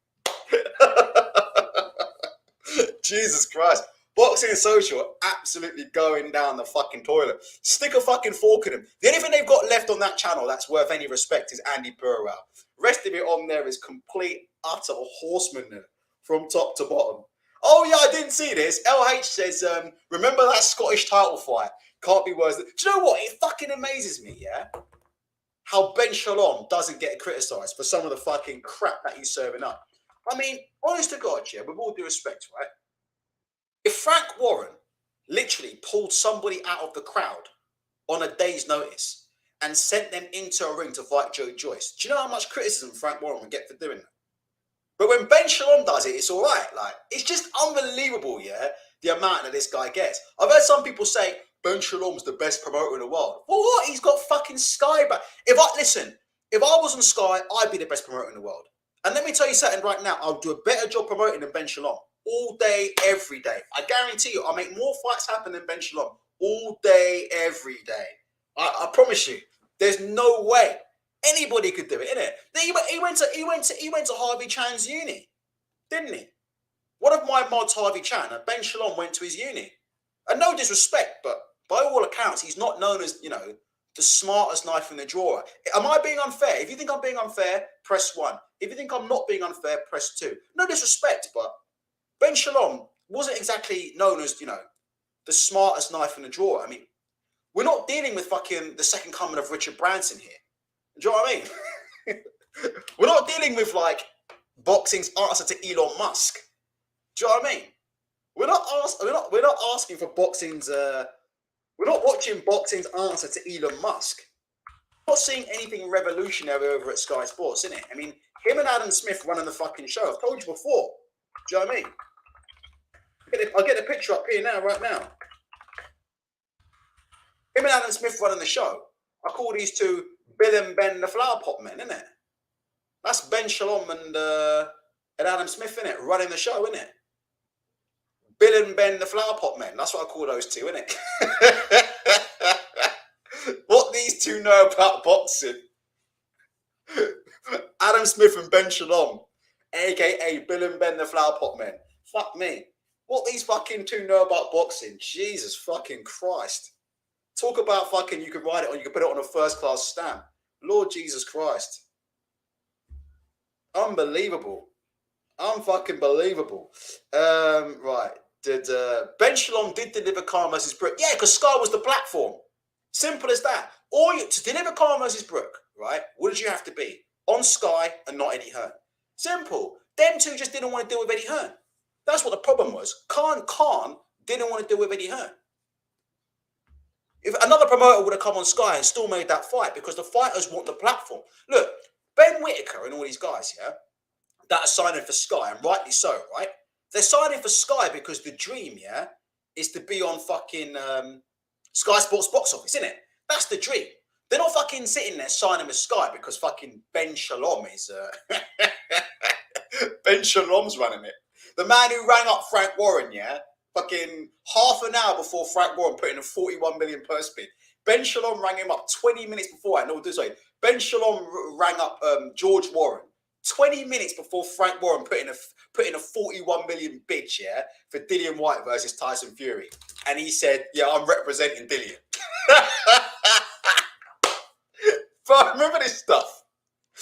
Jesus Christ. Boxing and Social absolutely going down the fucking toilet. Stick a fucking fork in them. The only thing they've got left on that channel that's worth any respect is Andy Burrell. Rest of it on there is complete, utter horseman from top to bottom. Oh, yeah, I didn't see this. LH says, remember that Scottish title fight? Can't be worse. Do you know what? It fucking amazes me, yeah? How Ben Shalom doesn't get criticised for some of the fucking crap that he's serving up. I mean, honest to God, yeah, with all due respect, right? If Frank Warren literally pulled somebody out of the crowd on a day's notice and sent them into a ring to fight Joyce, do you know how much criticism Frank Warren would get for doing that? But when Ben Shalom does it, it's all right. Like, it's just unbelievable, yeah, the amount that this guy gets. I've heard some people say Ben Shalom's the best promoter in the world. Well, what? He's got fucking Sky back. If I was on Sky, I'd be the best promoter in the world. And let me tell you something right now. I'll do a better job promoting than Ben Shalom. All day, every day. I guarantee you, I'll make more fights happen than Ben Shalom. All day, every day. I promise you. There's no way anybody could do it, innit? He went to Harvey Chan's uni, didn't he? One of my mods, Harvey Chan, Ben Shalom went to his uni. And no disrespect, but by all accounts, he's not known as, you know, the smartest knife in the drawer. Am I being unfair? If you think I'm being unfair, press 1. If you think I'm not being unfair, press 2. No disrespect, but Ben Shalom wasn't exactly known as, you know, the smartest knife in the drawer. I mean, we're not dealing with fucking the second coming of Richard Branson here. Do you know what I mean? We're not dealing with, like, boxing's answer to Elon Musk. Do you know what I mean? We're not asking for boxing's. We're not watching boxing's answer to Elon Musk. We're not seeing anything revolutionary over at Sky Sports, innit? I mean, him and Adam Smith running the fucking show. I've told you before. Do you know what I mean? I'll get the picture up here now, right now. Him and Adam Smith running the show. I call these two Bill and Ben the Flower Pot Men, innit? That's Ben Shalom and Adam Smith, innit? Running the show, innit? Bill and Ben the Flower Pot Men. That's what I call those two, innit? What these two know about boxing. Adam Smith and Ben Shalom, aka Bill and Ben the Flower Pot Men. Fuck me. What these fucking two know about boxing? Jesus fucking Christ. Talk about fucking, you could write it on, you could put it on a first class stamp. Lord Jesus Christ. Unbelievable. Unfucking believable. Right. Did Ben Shalom did deliver Khan versus Brook? Yeah, because Sky was the platform. Simple as that. Or to deliver Khan versus Brook, right? What did you have to be? On Sky and not Eddie Hearn. Simple. Them two just didn't want to deal with Eddie Hearn. That's what the problem was. Khan didn't want to deal with Eddie Hearn. If another promoter would have come on Sky and still made that fight, because the fighters want the platform. Look, Ben Whittaker and all these guys, yeah, that are signing for Sky, and rightly so, right? They're signing for Sky because the dream, yeah, is to be on fucking Sky Sports box office, isn't it? That's the dream. They're not fucking sitting there signing with Sky because fucking Ben Shalom is Ben Shalom's running it. The man who rang up Frank Warren, yeah, fucking half an hour before Frank Warren put in a 41 million purse bid. Ben Shalom rang him up 20 minutes before. No, this way. Ben Shalom rang up George Warren 20 minutes before Frank Warren put in a 41 million bid, yeah, for Dillian Whyte versus Tyson Fury. And he said, yeah, I'm representing Dillian. But I remember this stuff.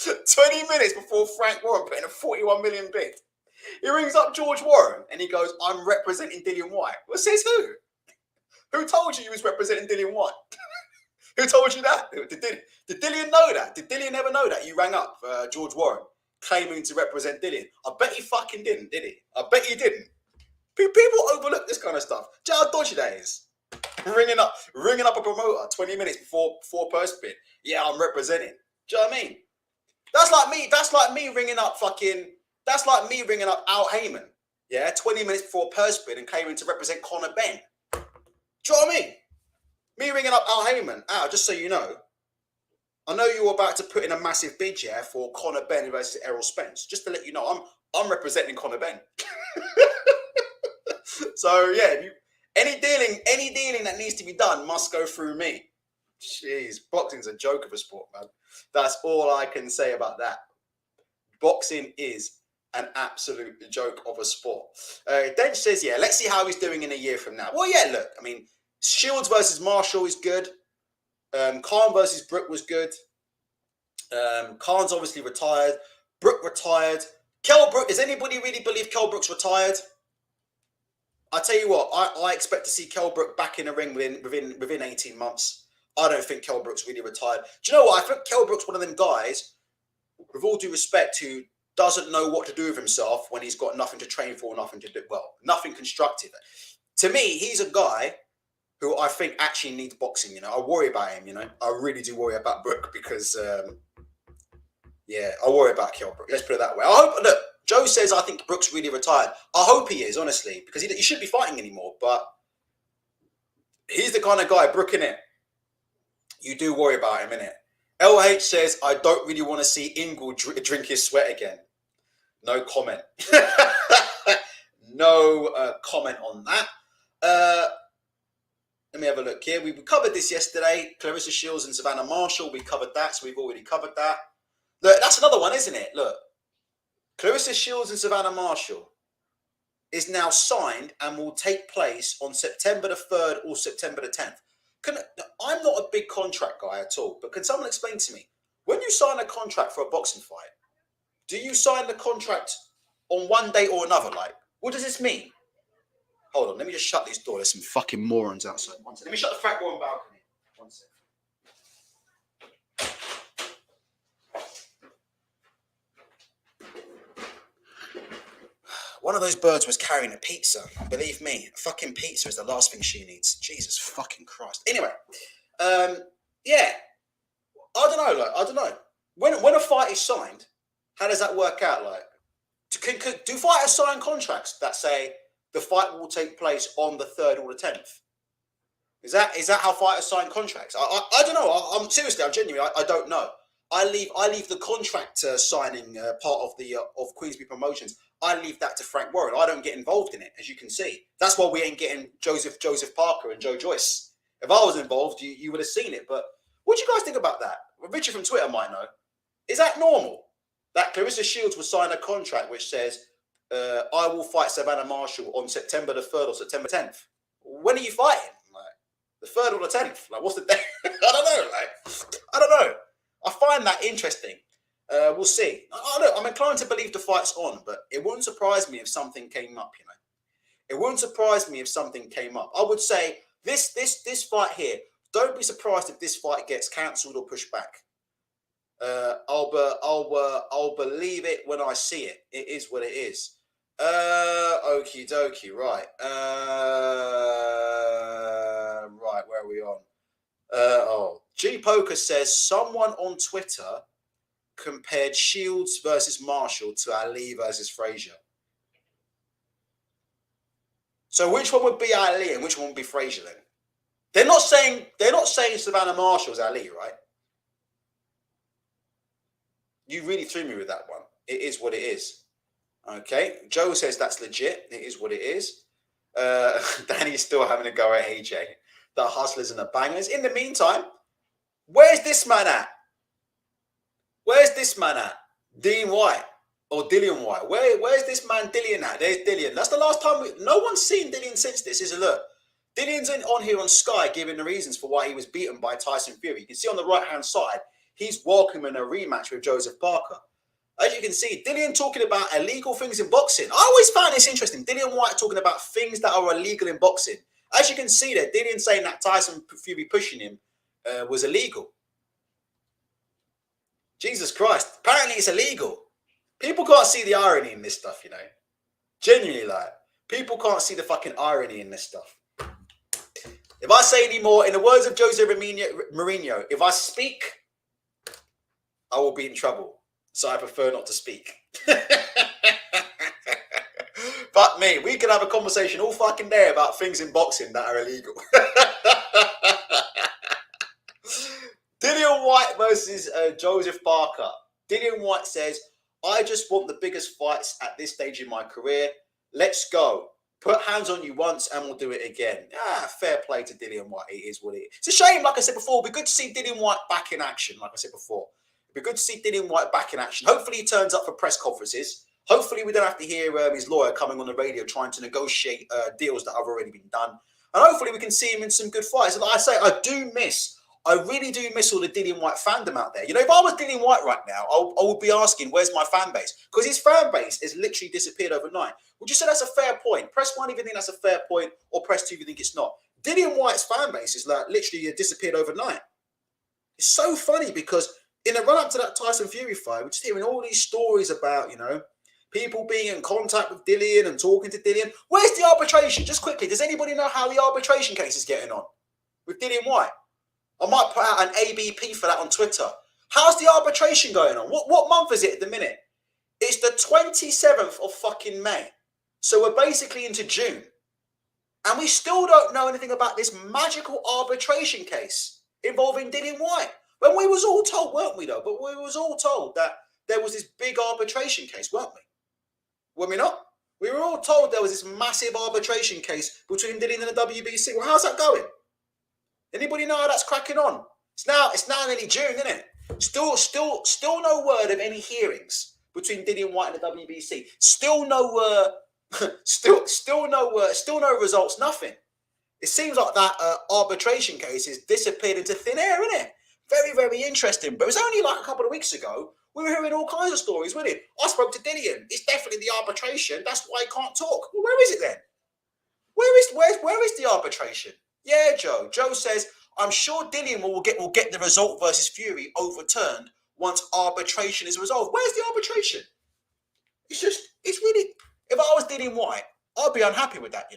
20 minutes before Frank Warren put in a 41 million bid. He rings up George Warren and he goes, I'm representing Dillian Whyte. Well, says who? Who told you he was representing Dillian Whyte? Who told you that? Did Dillian know that? Did Dillian ever know that? You rang up George Warren claiming to represent Dillian. I bet he fucking didn't, did he? I bet he didn't. People overlook this kind of stuff. Do you know how dodgy that is? Ringing up a promoter 20 minutes before purse bid. Yeah, I'm representing. Do you know what I mean? That's like me ringing up Al Heyman. Yeah, 20 minutes before purse bid and claiming to represent Conor Benn. Do you know what I mean? Me ringing up Al Heyman. Al, just so you know, I know you were about to put in a massive bid, yeah, for Conor Benn versus Errol Spence. Just to let you know, I'm representing Conor Benn. So yeah, any dealing that needs to be done must go through me. Jeez, boxing's a joke of a sport, man. That's all I can say about that. Boxing is an absolute joke of a sport. Dench says, yeah, let's see how he's doing in a year from now. Well, yeah, look, I mean, Shields versus Marshall is good. Khan versus Brook was good. Khan's obviously retired. Brook retired. Kell Brook, does anybody really believe Kell Brook's retired? I tell you what, I expect to see Kell Brook back in the ring within 18 months. I don't think Kell Brook's really retired. Do you know what? I think Kell Brook's one of them guys, with all due respect, who doesn't know what to do with himself when he's got nothing to train for, nothing to do, well, nothing constructive. To me, he's a guy who I think actually needs boxing, you know. I worry about him, you know. I really do worry about Brook because, yeah, I worry about Kell Brook. Let's put it that way. I hope, look, Joe says I think Brook's really retired. I hope he is, honestly, because he shouldn't be fighting anymore, but he's the kind of guy, Brook, innit? You do worry about him, innit? LH says, I don't really want to see Ingle drink his sweat again. No comment. No comment on that. Let me have a look here. We covered this yesterday. Clarissa Shields and Savannah Marshall. We covered that, so we've already covered that. Look, that's another one, isn't it? Look. Clarissa Shields and Savannah Marshall is now signed and will take place on September the 3rd or September the 10th. I'm not a big contract guy at all, but can someone explain to me, when you sign a contract for a boxing fight, do you sign the contract on one day or another? Like, what does this mean? Hold on, let me just shut this door. There's some fucking morons outside. One second. Let me shut the Frank Warren balcony. One second. One of those birds was carrying a pizza. Believe me, a fucking pizza is the last thing she needs. Jesus fucking Christ. Anyway, yeah. I don't know. When a fight is signed, how does that work out? Like, do fighters sign contracts that say the fight will take place on the 3rd or the 10th. Is that how fighters sign contracts? I don't know. I'm seriously, I'm genuinely, I don't know. I leave the contract signing part of the of Queensberry Promotions. I leave that to Frank Warren. I don't get involved in it, as you can see. That's why we ain't getting Joseph Parker and Joe Joyce. If I was involved, you would have seen it. But what do you guys think about that? Richard from Twitter might know. Is that normal? That Clarissa Shields will sign a contract which says, I will fight Savannah Marshall on September the 3rd or September 10th. When are you fighting? Like, the 3rd or the 10th? Like, what's the day? I don't know. I don't know. I find that interesting. We'll see. I'm inclined to believe the fight's on, but it wouldn't surprise me if something came up, It wouldn't surprise me if something came up. I would say this fight here, don't be surprised if this fight gets cancelled or pushed back. I'll believe it when I see it. It is what it is. Okie dokie, right. Right, where are we on? G Poker says someone on Twitter compared Shields versus Marshall to Ali versus Frazier. So which one would be Ali and which one would be Frazier then? They're not saying Savannah Marshall's Ali, right? You really threw me with that one. It is what it is. Okay. Joe says that's legit. It is what it is. Danny's still having a go at AJ. The hustlers and the bangers. In the meantime, where's this man at? Dillian Whyte or Dillian Whyte. Where's this man Dillian at? There's Dillian. That's the last time no one's seen Dillian since this. Is a look. Dillian's on here on Sky giving the reasons for why he was beaten by Tyson Fury. You can see on the right-hand side, he's welcoming a rematch with Joseph Parker. As you can see, Dillian talking about illegal things in boxing. I always found this interesting. Dillian Whyte talking about things that are illegal in boxing. As you can see there, Dillian saying that Tyson Fury pushing him was illegal. Jesus Christ. Apparently it's illegal. People can't see the irony in this stuff, Genuinely, like, people can't see the fucking irony in this stuff. If I say any more, in the words of Jose Mourinho, if I speak, I will be in trouble. So I prefer not to speak. But me, we can have a conversation all fucking day about things in boxing that are illegal. Dillian Whyte versus Joseph Parker. Dillian Whyte says, I just want the biggest fights at this stage in my career. Let's go. Put hands on you once and we'll do it again. Fair play to Dillian Whyte. It is what it is. It's a shame, like I said before. It'd be good to see Dillian Whyte back in action, like I said before. It'd be good to see Dillian Whyte back in action. Hopefully he turns up for press conferences. Hopefully we don't have to hear his lawyer coming on the radio trying to negotiate deals that have already been done. And hopefully we can see him in some good fights. And like I say, I really do miss all the Dillian Whyte fandom out there. If I was Dillian Whyte right now, I would be asking, where's my fan base? Because his fan base has literally disappeared overnight. Would you say that's a fair point? Press 1 if you think that's a fair point, or press 2 if you think it's not. Dillian Whyte's fan base is like literally disappeared overnight. It's so funny because in the run-up to that Tyson Fury fight, we're just hearing all these stories about, people being in contact with Dillian and talking to Dillian. Where's the arbitration? Just quickly, does anybody know how the arbitration case is getting on with Dillian Whyte? I might put out an ABP for that on Twitter. How's the arbitration going on? What month is it at the minute? It's the 27th of fucking May. So we're basically into June. And we still don't know anything about this magical arbitration case involving Dillian Whyte. When we was all told, weren't we though? But we was all told that there was this big arbitration case, weren't we? Were we not? We were all told there was this massive arbitration case between Dillian and the WBC. Well, how's that going? Anybody know how that's cracking on? It's now nearly June, isn't it? Still no word of any hearings between Dillian Whyte and the WBC. Still no results, nothing. It seems like that arbitration case has disappeared into thin air, isn't it? Very, very interesting. But it was only like a couple of weeks ago. We were hearing all kinds of stories, weren't it? I spoke to Dillian. It's definitely the arbitration. That's why he can't talk. Well, where is it then? Where is the arbitration? Yeah, Joe. Joe says, I'm sure Dillian will get the result versus Fury overturned once arbitration is resolved. Where's the arbitration? It's really, if I was Dillian Whyte, I'd be unhappy with that,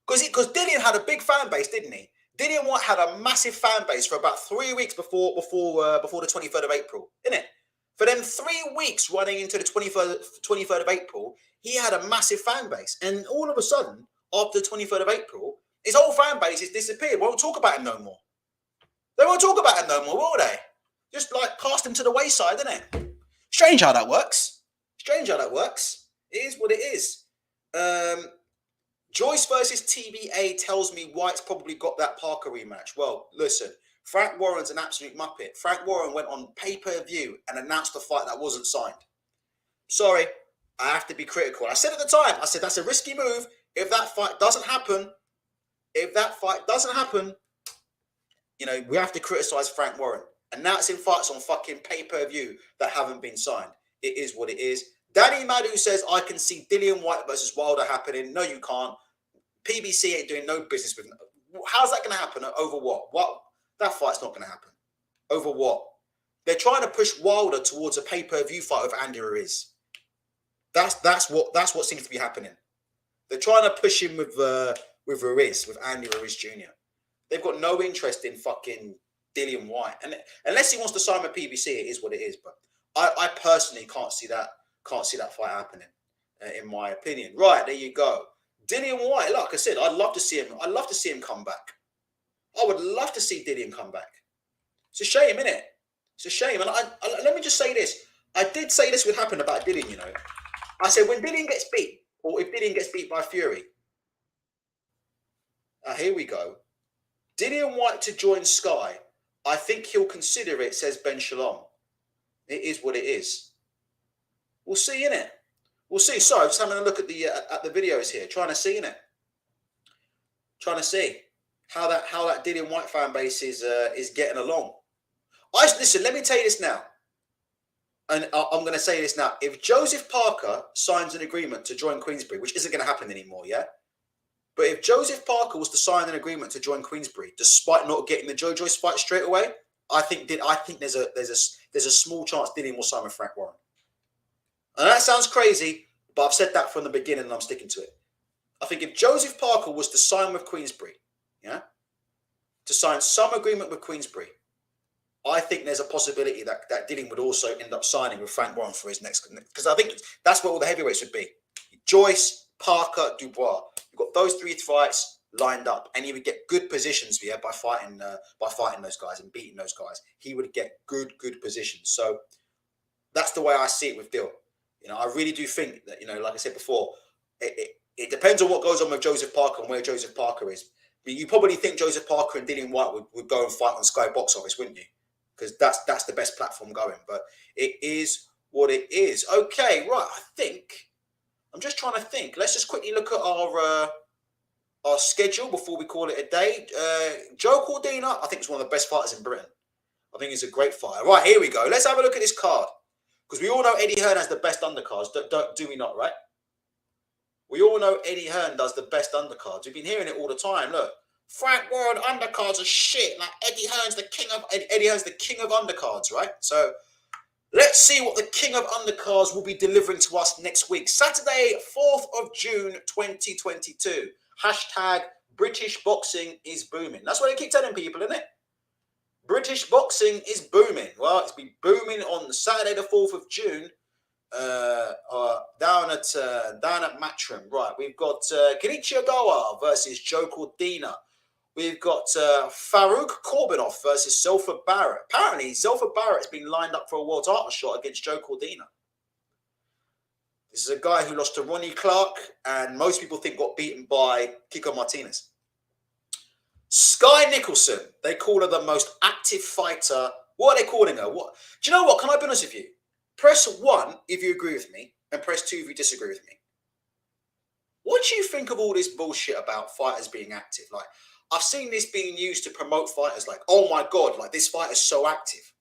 Because Dillian had a big fan base, didn't he? Dillian Whyte had a massive fan base for about 3 weeks before the 23rd of April, innit? For them 3 weeks running into the 23rd of April, he had a massive fan base. And all of a sudden, after the 23rd of April, his whole fan base has disappeared. Won't talk about him no more. They won't talk about him no more, will they? Just like cast him to the wayside, isn't it? Strange how that works. Strange how that works. It is what it is. Joyce versus TBA tells me White's probably got that Parker rematch. Well, listen, Frank Warren's an absolute muppet. Frank Warren went on pay-per-view and announced a fight that wasn't signed. Sorry, I have to be critical. I said at the time, I said that's a risky move. If that fight doesn't happen, you know, we have to criticize Frank Warren. Announcing fights on fucking pay-per-view that haven't been signed. It is what it is. Danny Madu says, I can see Dillian Whyte versus Wilder happening. No, you can't. PBC ain't doing no business with. How's that going to happen? Over what? What? That fight's not going to happen. Over what? They're trying to push Wilder towards a pay-per-view fight with Andy Ruiz. That's what seems to be happening. They're trying to push him with Ruiz, with Andy Ruiz Jr. They've got no interest in fucking Dillian Whyte, and unless he wants to sign with PBC, it is what it is. But I personally can't see that fight happening, in my opinion. Right, there you go. Dillian Whyte, like I said, I'd love to see him. I'd love to see him come back. I would love to see Dillian come back. It's a shame, isn't it? It's a shame. And I let me just say this. I did say this would happen about Dillian, you know. I said when Dillian gets beat, or if Dillian gets beat by Fury. Here we go. Dillian Whyte to join Sky. I think he'll consider it, says Ben Shalom. It is what it is. We'll see, innit? We'll see. Sorry, I'm just having a look at the videos here, trying to see, innit? Trying to see how that Dillian Whyte fan base is getting along. Listen, let me tell you this now. And I'm going to say this now. If Joseph Parker signs an agreement to join Queensberry, which isn't going to happen anymore, yeah? But if Joseph Parker was to sign an agreement to join Queensberry, despite not getting the Joe Joyce fight straight away, I think there's a small chance Dillian will sign with Frank Warren. And that sounds crazy, but I've said that from the beginning and I'm sticking to it. I think if Joseph Parker was to sign with Queensberry, yeah, to sign some agreement with Queensberry, I think there's a possibility that Dillian would also end up signing with Frank Warren for his next, because I think that's where all the heavyweights would be. Joyce, Parker, Dubois. You've got those 3 fights lined up, and he would get good positions by fighting those guys and beating those guys. He would get good positions. So that's the way I see it with Dill. You know, I really do think that, you know, like I said before, it depends on what goes on with Joseph Parker and where Joseph Parker is. But you probably think Joseph Parker and Dillian Whyte would go and fight on Sky Box Office, wouldn't you? Because that's the best platform going. But it is what it is. Okay, right. I'm just trying to think. Let's just quickly look at our schedule before we call it a day. Joe Cordina, I think is one of the best fighters in Britain. I think he's a great fighter. Right, here we go. Let's have a look at this card. Because we all know Eddie Hearn has the best undercards. Do we not, right? We all know Eddie Hearn does the best undercards. We've been hearing it all the time. Look, Frank Warren undercards are shit. Like Eddie Hearn's the king of undercards, right? So let's see what the king of undercards will be delivering to us next week. Saturday, 4th of June, 2022. Hashtag British boxing is booming. That's what they keep telling people, isn't it? British boxing is booming. Well, it's been booming on Saturday, the 4th of June, down at Matchroom. Right, we've got Kenichi Ogawa versus Joe Cordina. We've got Farouk Corbinoff versus Zelfa Barrett. Apparently, Zelfa Barrett's been lined up for a world title shot against Joe Cordina. This is a guy who lost to Ronnie Clark, and most people think got beaten by Kiko Martinez. Sky Nicholson, they call her the most active fighter. What are they calling her? What? Do you know what? Can I be honest with you? Press 1 if you agree with me, and press 2 if you disagree with me. What do you think of all this bullshit about fighters being active? Like, I've seen this being used to promote fighters. Like, oh my God, like this fighter's so active.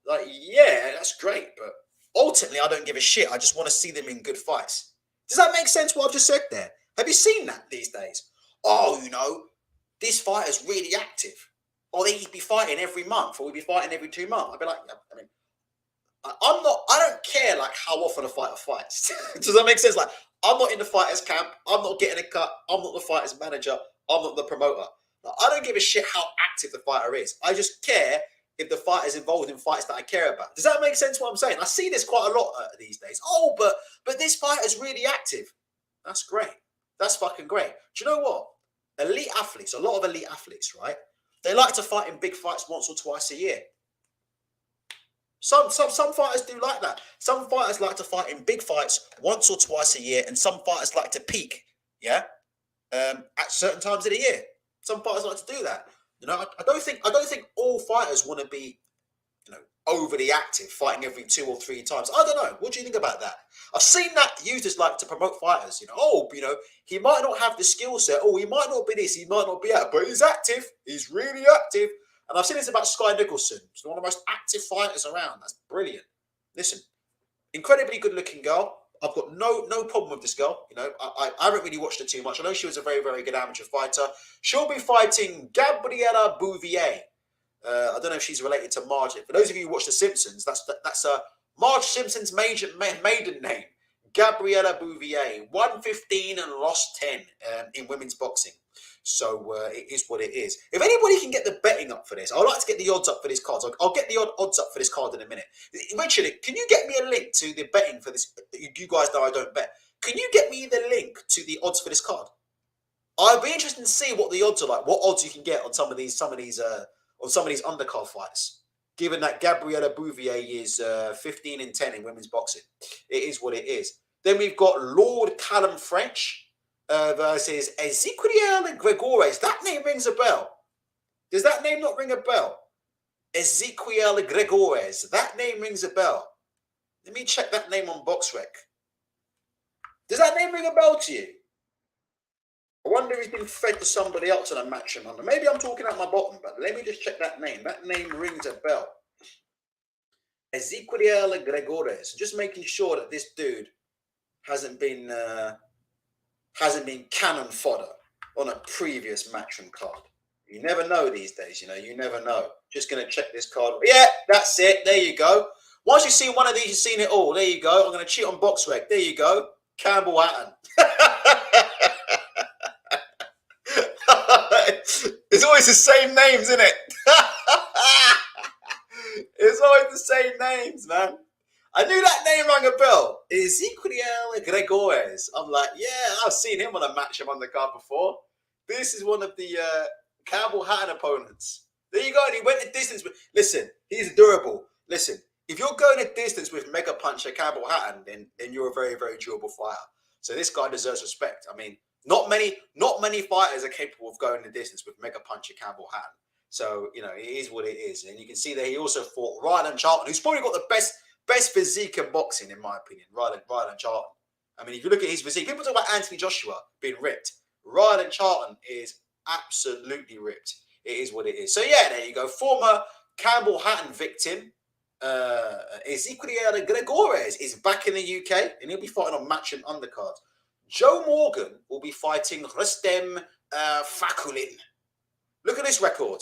Like, yeah, that's great, but ultimately, I don't give a shit. I just want to see them in good fights. Does that make sense? What I've just said there? Have you seen that these days? Oh, you know, this fighter's really active. Or he'd be fighting every month, or he'd be fighting every 2 months. I'd be like, I mean, I don't care like how often a fighter fights. Does that make sense? Like, I'm not in the fighter's camp. I'm not getting a cut. I'm not the fighter's manager. I'm not the promoter. Like, I don't give a shit how active the fighter is. I just care if the fighter's involved in fights that I care about. Does that make sense what I'm saying? I see this quite a lot these days. Oh, but this fighter's really active. That's great. That's fucking great. Do you know what? Elite athletes, a lot of elite athletes, right? They like to fight in big fights once or twice a year. Some fighters do like that. Some fighters like to fight in big fights once or twice a year, and some fighters like to peak, at certain times of the year. Some fighters like to do that. You know, I don't think all fighters want to be, overly active, fighting every 2 or 3 times. I don't know. What do you think about that? I've seen that used as like to promote fighters. He might not have the skill set. Oh, he might not be this. He might not be that, but he's active. He's really active. And I've seen this about Sky Nicholson. She's one of the most active fighters around. That's brilliant. Listen, incredibly good-looking girl. I've got no problem with this girl. I haven't really watched her too much. I know she was a very, very good amateur fighter. She'll be fighting Gabriella Bouvier. I don't know if she's related to Marge. For those of you who watch The Simpsons, that's Marge Simpson's maiden name. Gabriella Bouvier, 115 and lost 10 in women's boxing. So it is what it is. If anybody can get the betting up for this, I'd like to get the odds up for this card. I'll get the odds up for this card in a minute. Richard, can you get me a link to the betting for this? You guys know I don't bet. Can you get me the link to the odds for this card? I'd be interested to see what the odds are like. What odds you can get on some of these undercard fights. Given that Gabriella Bouvier is 15 and 10 in women's boxing, it is what it is. Then we've got Lord Callum French versus Ezequiel Gregores. That name rings a bell. Does that name not ring a bell? Ezequiel Gregores. That name rings a bell. Let me check that name on BoxRec. Does that name ring a bell to you? I wonder if he's been fed to somebody else on a Matchroom under. Maybe I'm talking out my bottom, but let me just check that name. That name rings a bell. Ezequiel Gregores. Just making sure that this dude hasn't been cannon fodder on a previous Matchroom card. You never know these days, you never know. Just going to check this card. Yeah, that's it. There you go. Once you've seen one of these, you've seen it all. There you go. I'm going to cheat on BoxRec. There you go. Campbell Hatton. It's always the same names, isn't it? It's always the same names, man. I knew that name rang a bell. Ezequiel Gregores. I'm like, yeah, I've seen him on a Matchroom undercard before. This is one of the Campbell Hatton opponents. There you go. And he went the distance with. Listen, he's durable. Listen, if you're going a distance with Mega Puncher Campbell Hatton, then you're a very, very durable fighter. So this guy deserves respect. I mean, not many fighters are capable of going the distance with Mega Puncher Campbell Hatton. So, it is what it is. And you can see that he also fought Ryan Charlton, who's probably got the best physique in boxing, in my opinion, Ryan Charlton. I mean, if you look at his physique, people talk about Anthony Joshua being ripped. Ryan Charlton is absolutely ripped. It is what it is. So, yeah, there you go. Former Campbell Hatton victim, Ezequiel Gregores, is back in the UK, and he'll be fighting on Matchroom undercard. Joe Morgan will be fighting Rustem Fakulin. Look at this record.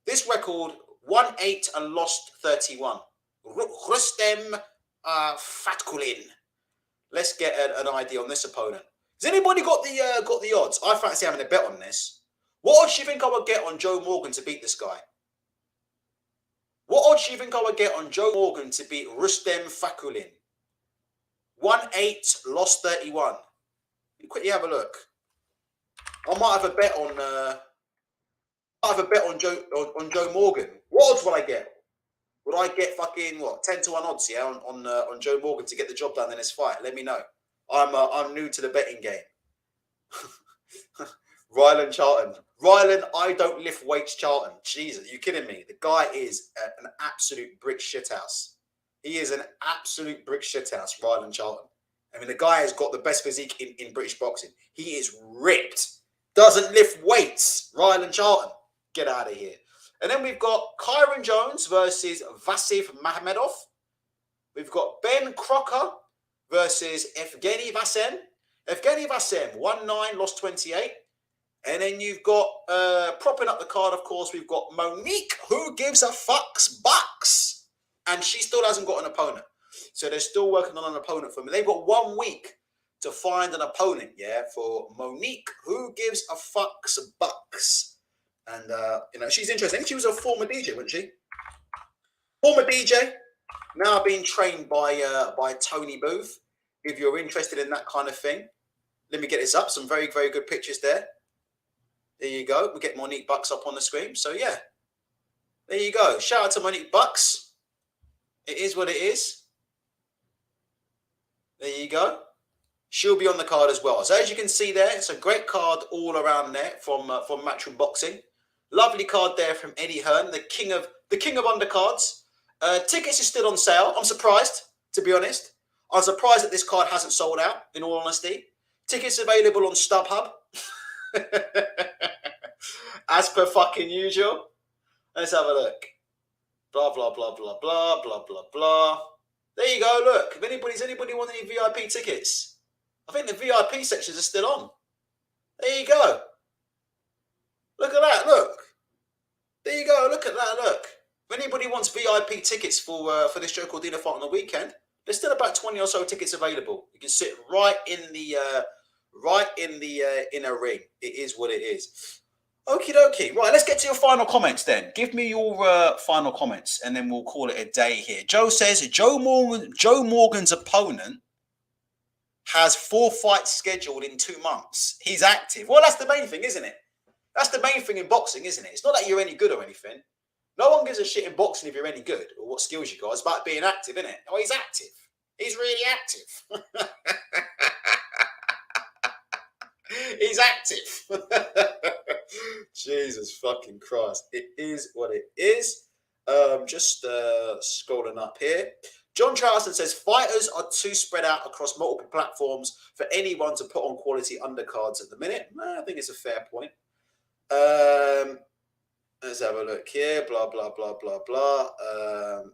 This record, 1-8 and lost 31. Rustem Fakulin. Let's get an idea on this opponent. Has anybody got the odds? I fancy having a bet on this. What odds do you think I would get on Joe Morgan to beat this guy? What odds do you think I would get on Joe Morgan to beat Rustem Fakulin? 1-8, lost 31. Quickly have a look. I might have a bet on Joe Morgan. What odds will I get? Would I get fucking 10-1 odds? Yeah, on Joe Morgan to get the job done in this fight. Let me know. I'm new to the betting game. Rylan Charlton. Rylan, I don't lift weights. Charlton. Jesus, are you kidding me? The guy is an absolute brick shithouse. He is an absolute brick shithouse. Rylan Charlton. I mean, the guy has got the best physique in British boxing. He is ripped. Doesn't lift weights. Rylan Charlton. Get out of here. And then we've got Kyron Jones versus Vasif Mahmedov. We've got Ben Crocker versus Evgeny Vasem. Evgeny Vasem, 1-9, lost 28. And then you've got, propping up the card, of course, we've got Monique, who gives a fuck's bucks. And she still hasn't got an opponent. So they're still working on an opponent for me. They've got 1 week to find an opponent, for Monique, who gives a fuck's bucks. And, she's interesting. I think she was a former DJ, wasn't she? Former DJ, now being trained by Tony Booth. If you're interested in that kind of thing, let me get this up. Some very, very good pictures there. There you go. We get Monique Bucks up on the screen. So yeah, there you go. Shout out to Monique Bucks. It is what it is. There you go. She'll be on the card as well. So as you can see there, it's a great card all around there from Matchroom Boxing. Lovely card there from Eddie Hearn, the king of undercards. Tickets are still on sale. I'm surprised, to be honest. I'm surprised that this card hasn't sold out, in all honesty. Tickets available on StubHub. As per fucking usual. Let's have a look. Blah, blah, blah, blah, blah, blah, blah, blah. There you go, look. If anybody want any VIP tickets, I think the VIP sections are still on. There you go. Look at that, look. There you go, look at that, look. If anybody wants VIP tickets for this Joe Cordina fight on the weekend, there's still about 20 or so tickets available. You can sit right in a ring. It is what it is. Okie dokie. Right, let's get to your final comments then. Give me your final comments and then we'll call it a day here. Joe says Joe Morgan's opponent has 4 fights scheduled in 2 months. He's active. Well, that's the main thing, isn't it? That's the main thing in boxing, isn't it? It's not that you're any good or anything. No one gives a shit in boxing if you're any good or what skills you got. It's about being active, isn't it? Oh, he's active. He's really active. He's active. Jesus fucking Christ. It is what it is. Just scrolling up here. John Charleston says, fighters are too spread out across multiple platforms for anyone to put on quality undercards at the minute. I think it's a fair point. Let's have a look here. Blah, blah, blah, blah, blah.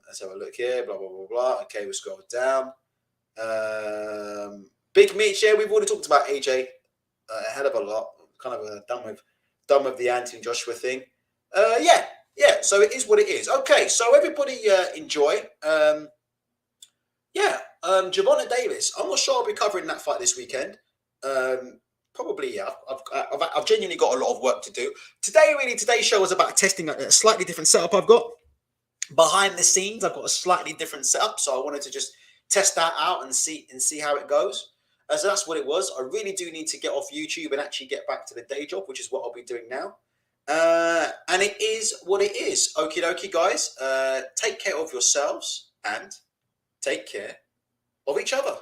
Let's have a look here. Blah, blah, blah, blah. Okay, we'll scroll down. Big Meat, yeah, we've already talked about AJ a hell of a lot. Kind of done with the Anthony Joshua thing. Yeah. So it is what it is. Okay, so everybody enjoy. Gervonta Davis. I'm not sure I'll be covering that fight this weekend. Probably, yeah. I've genuinely got a lot of work to do. Today's show was about testing a slightly different setup I've got. Behind the scenes, I've got a slightly different setup, so I wanted to just test that out and see how it goes. So that's what it was. I really do need to get off YouTube and actually get back to the day job, which is what I'll be doing now. And it is what it is. Okie dokie, guys. Take care of yourselves and take care of each other.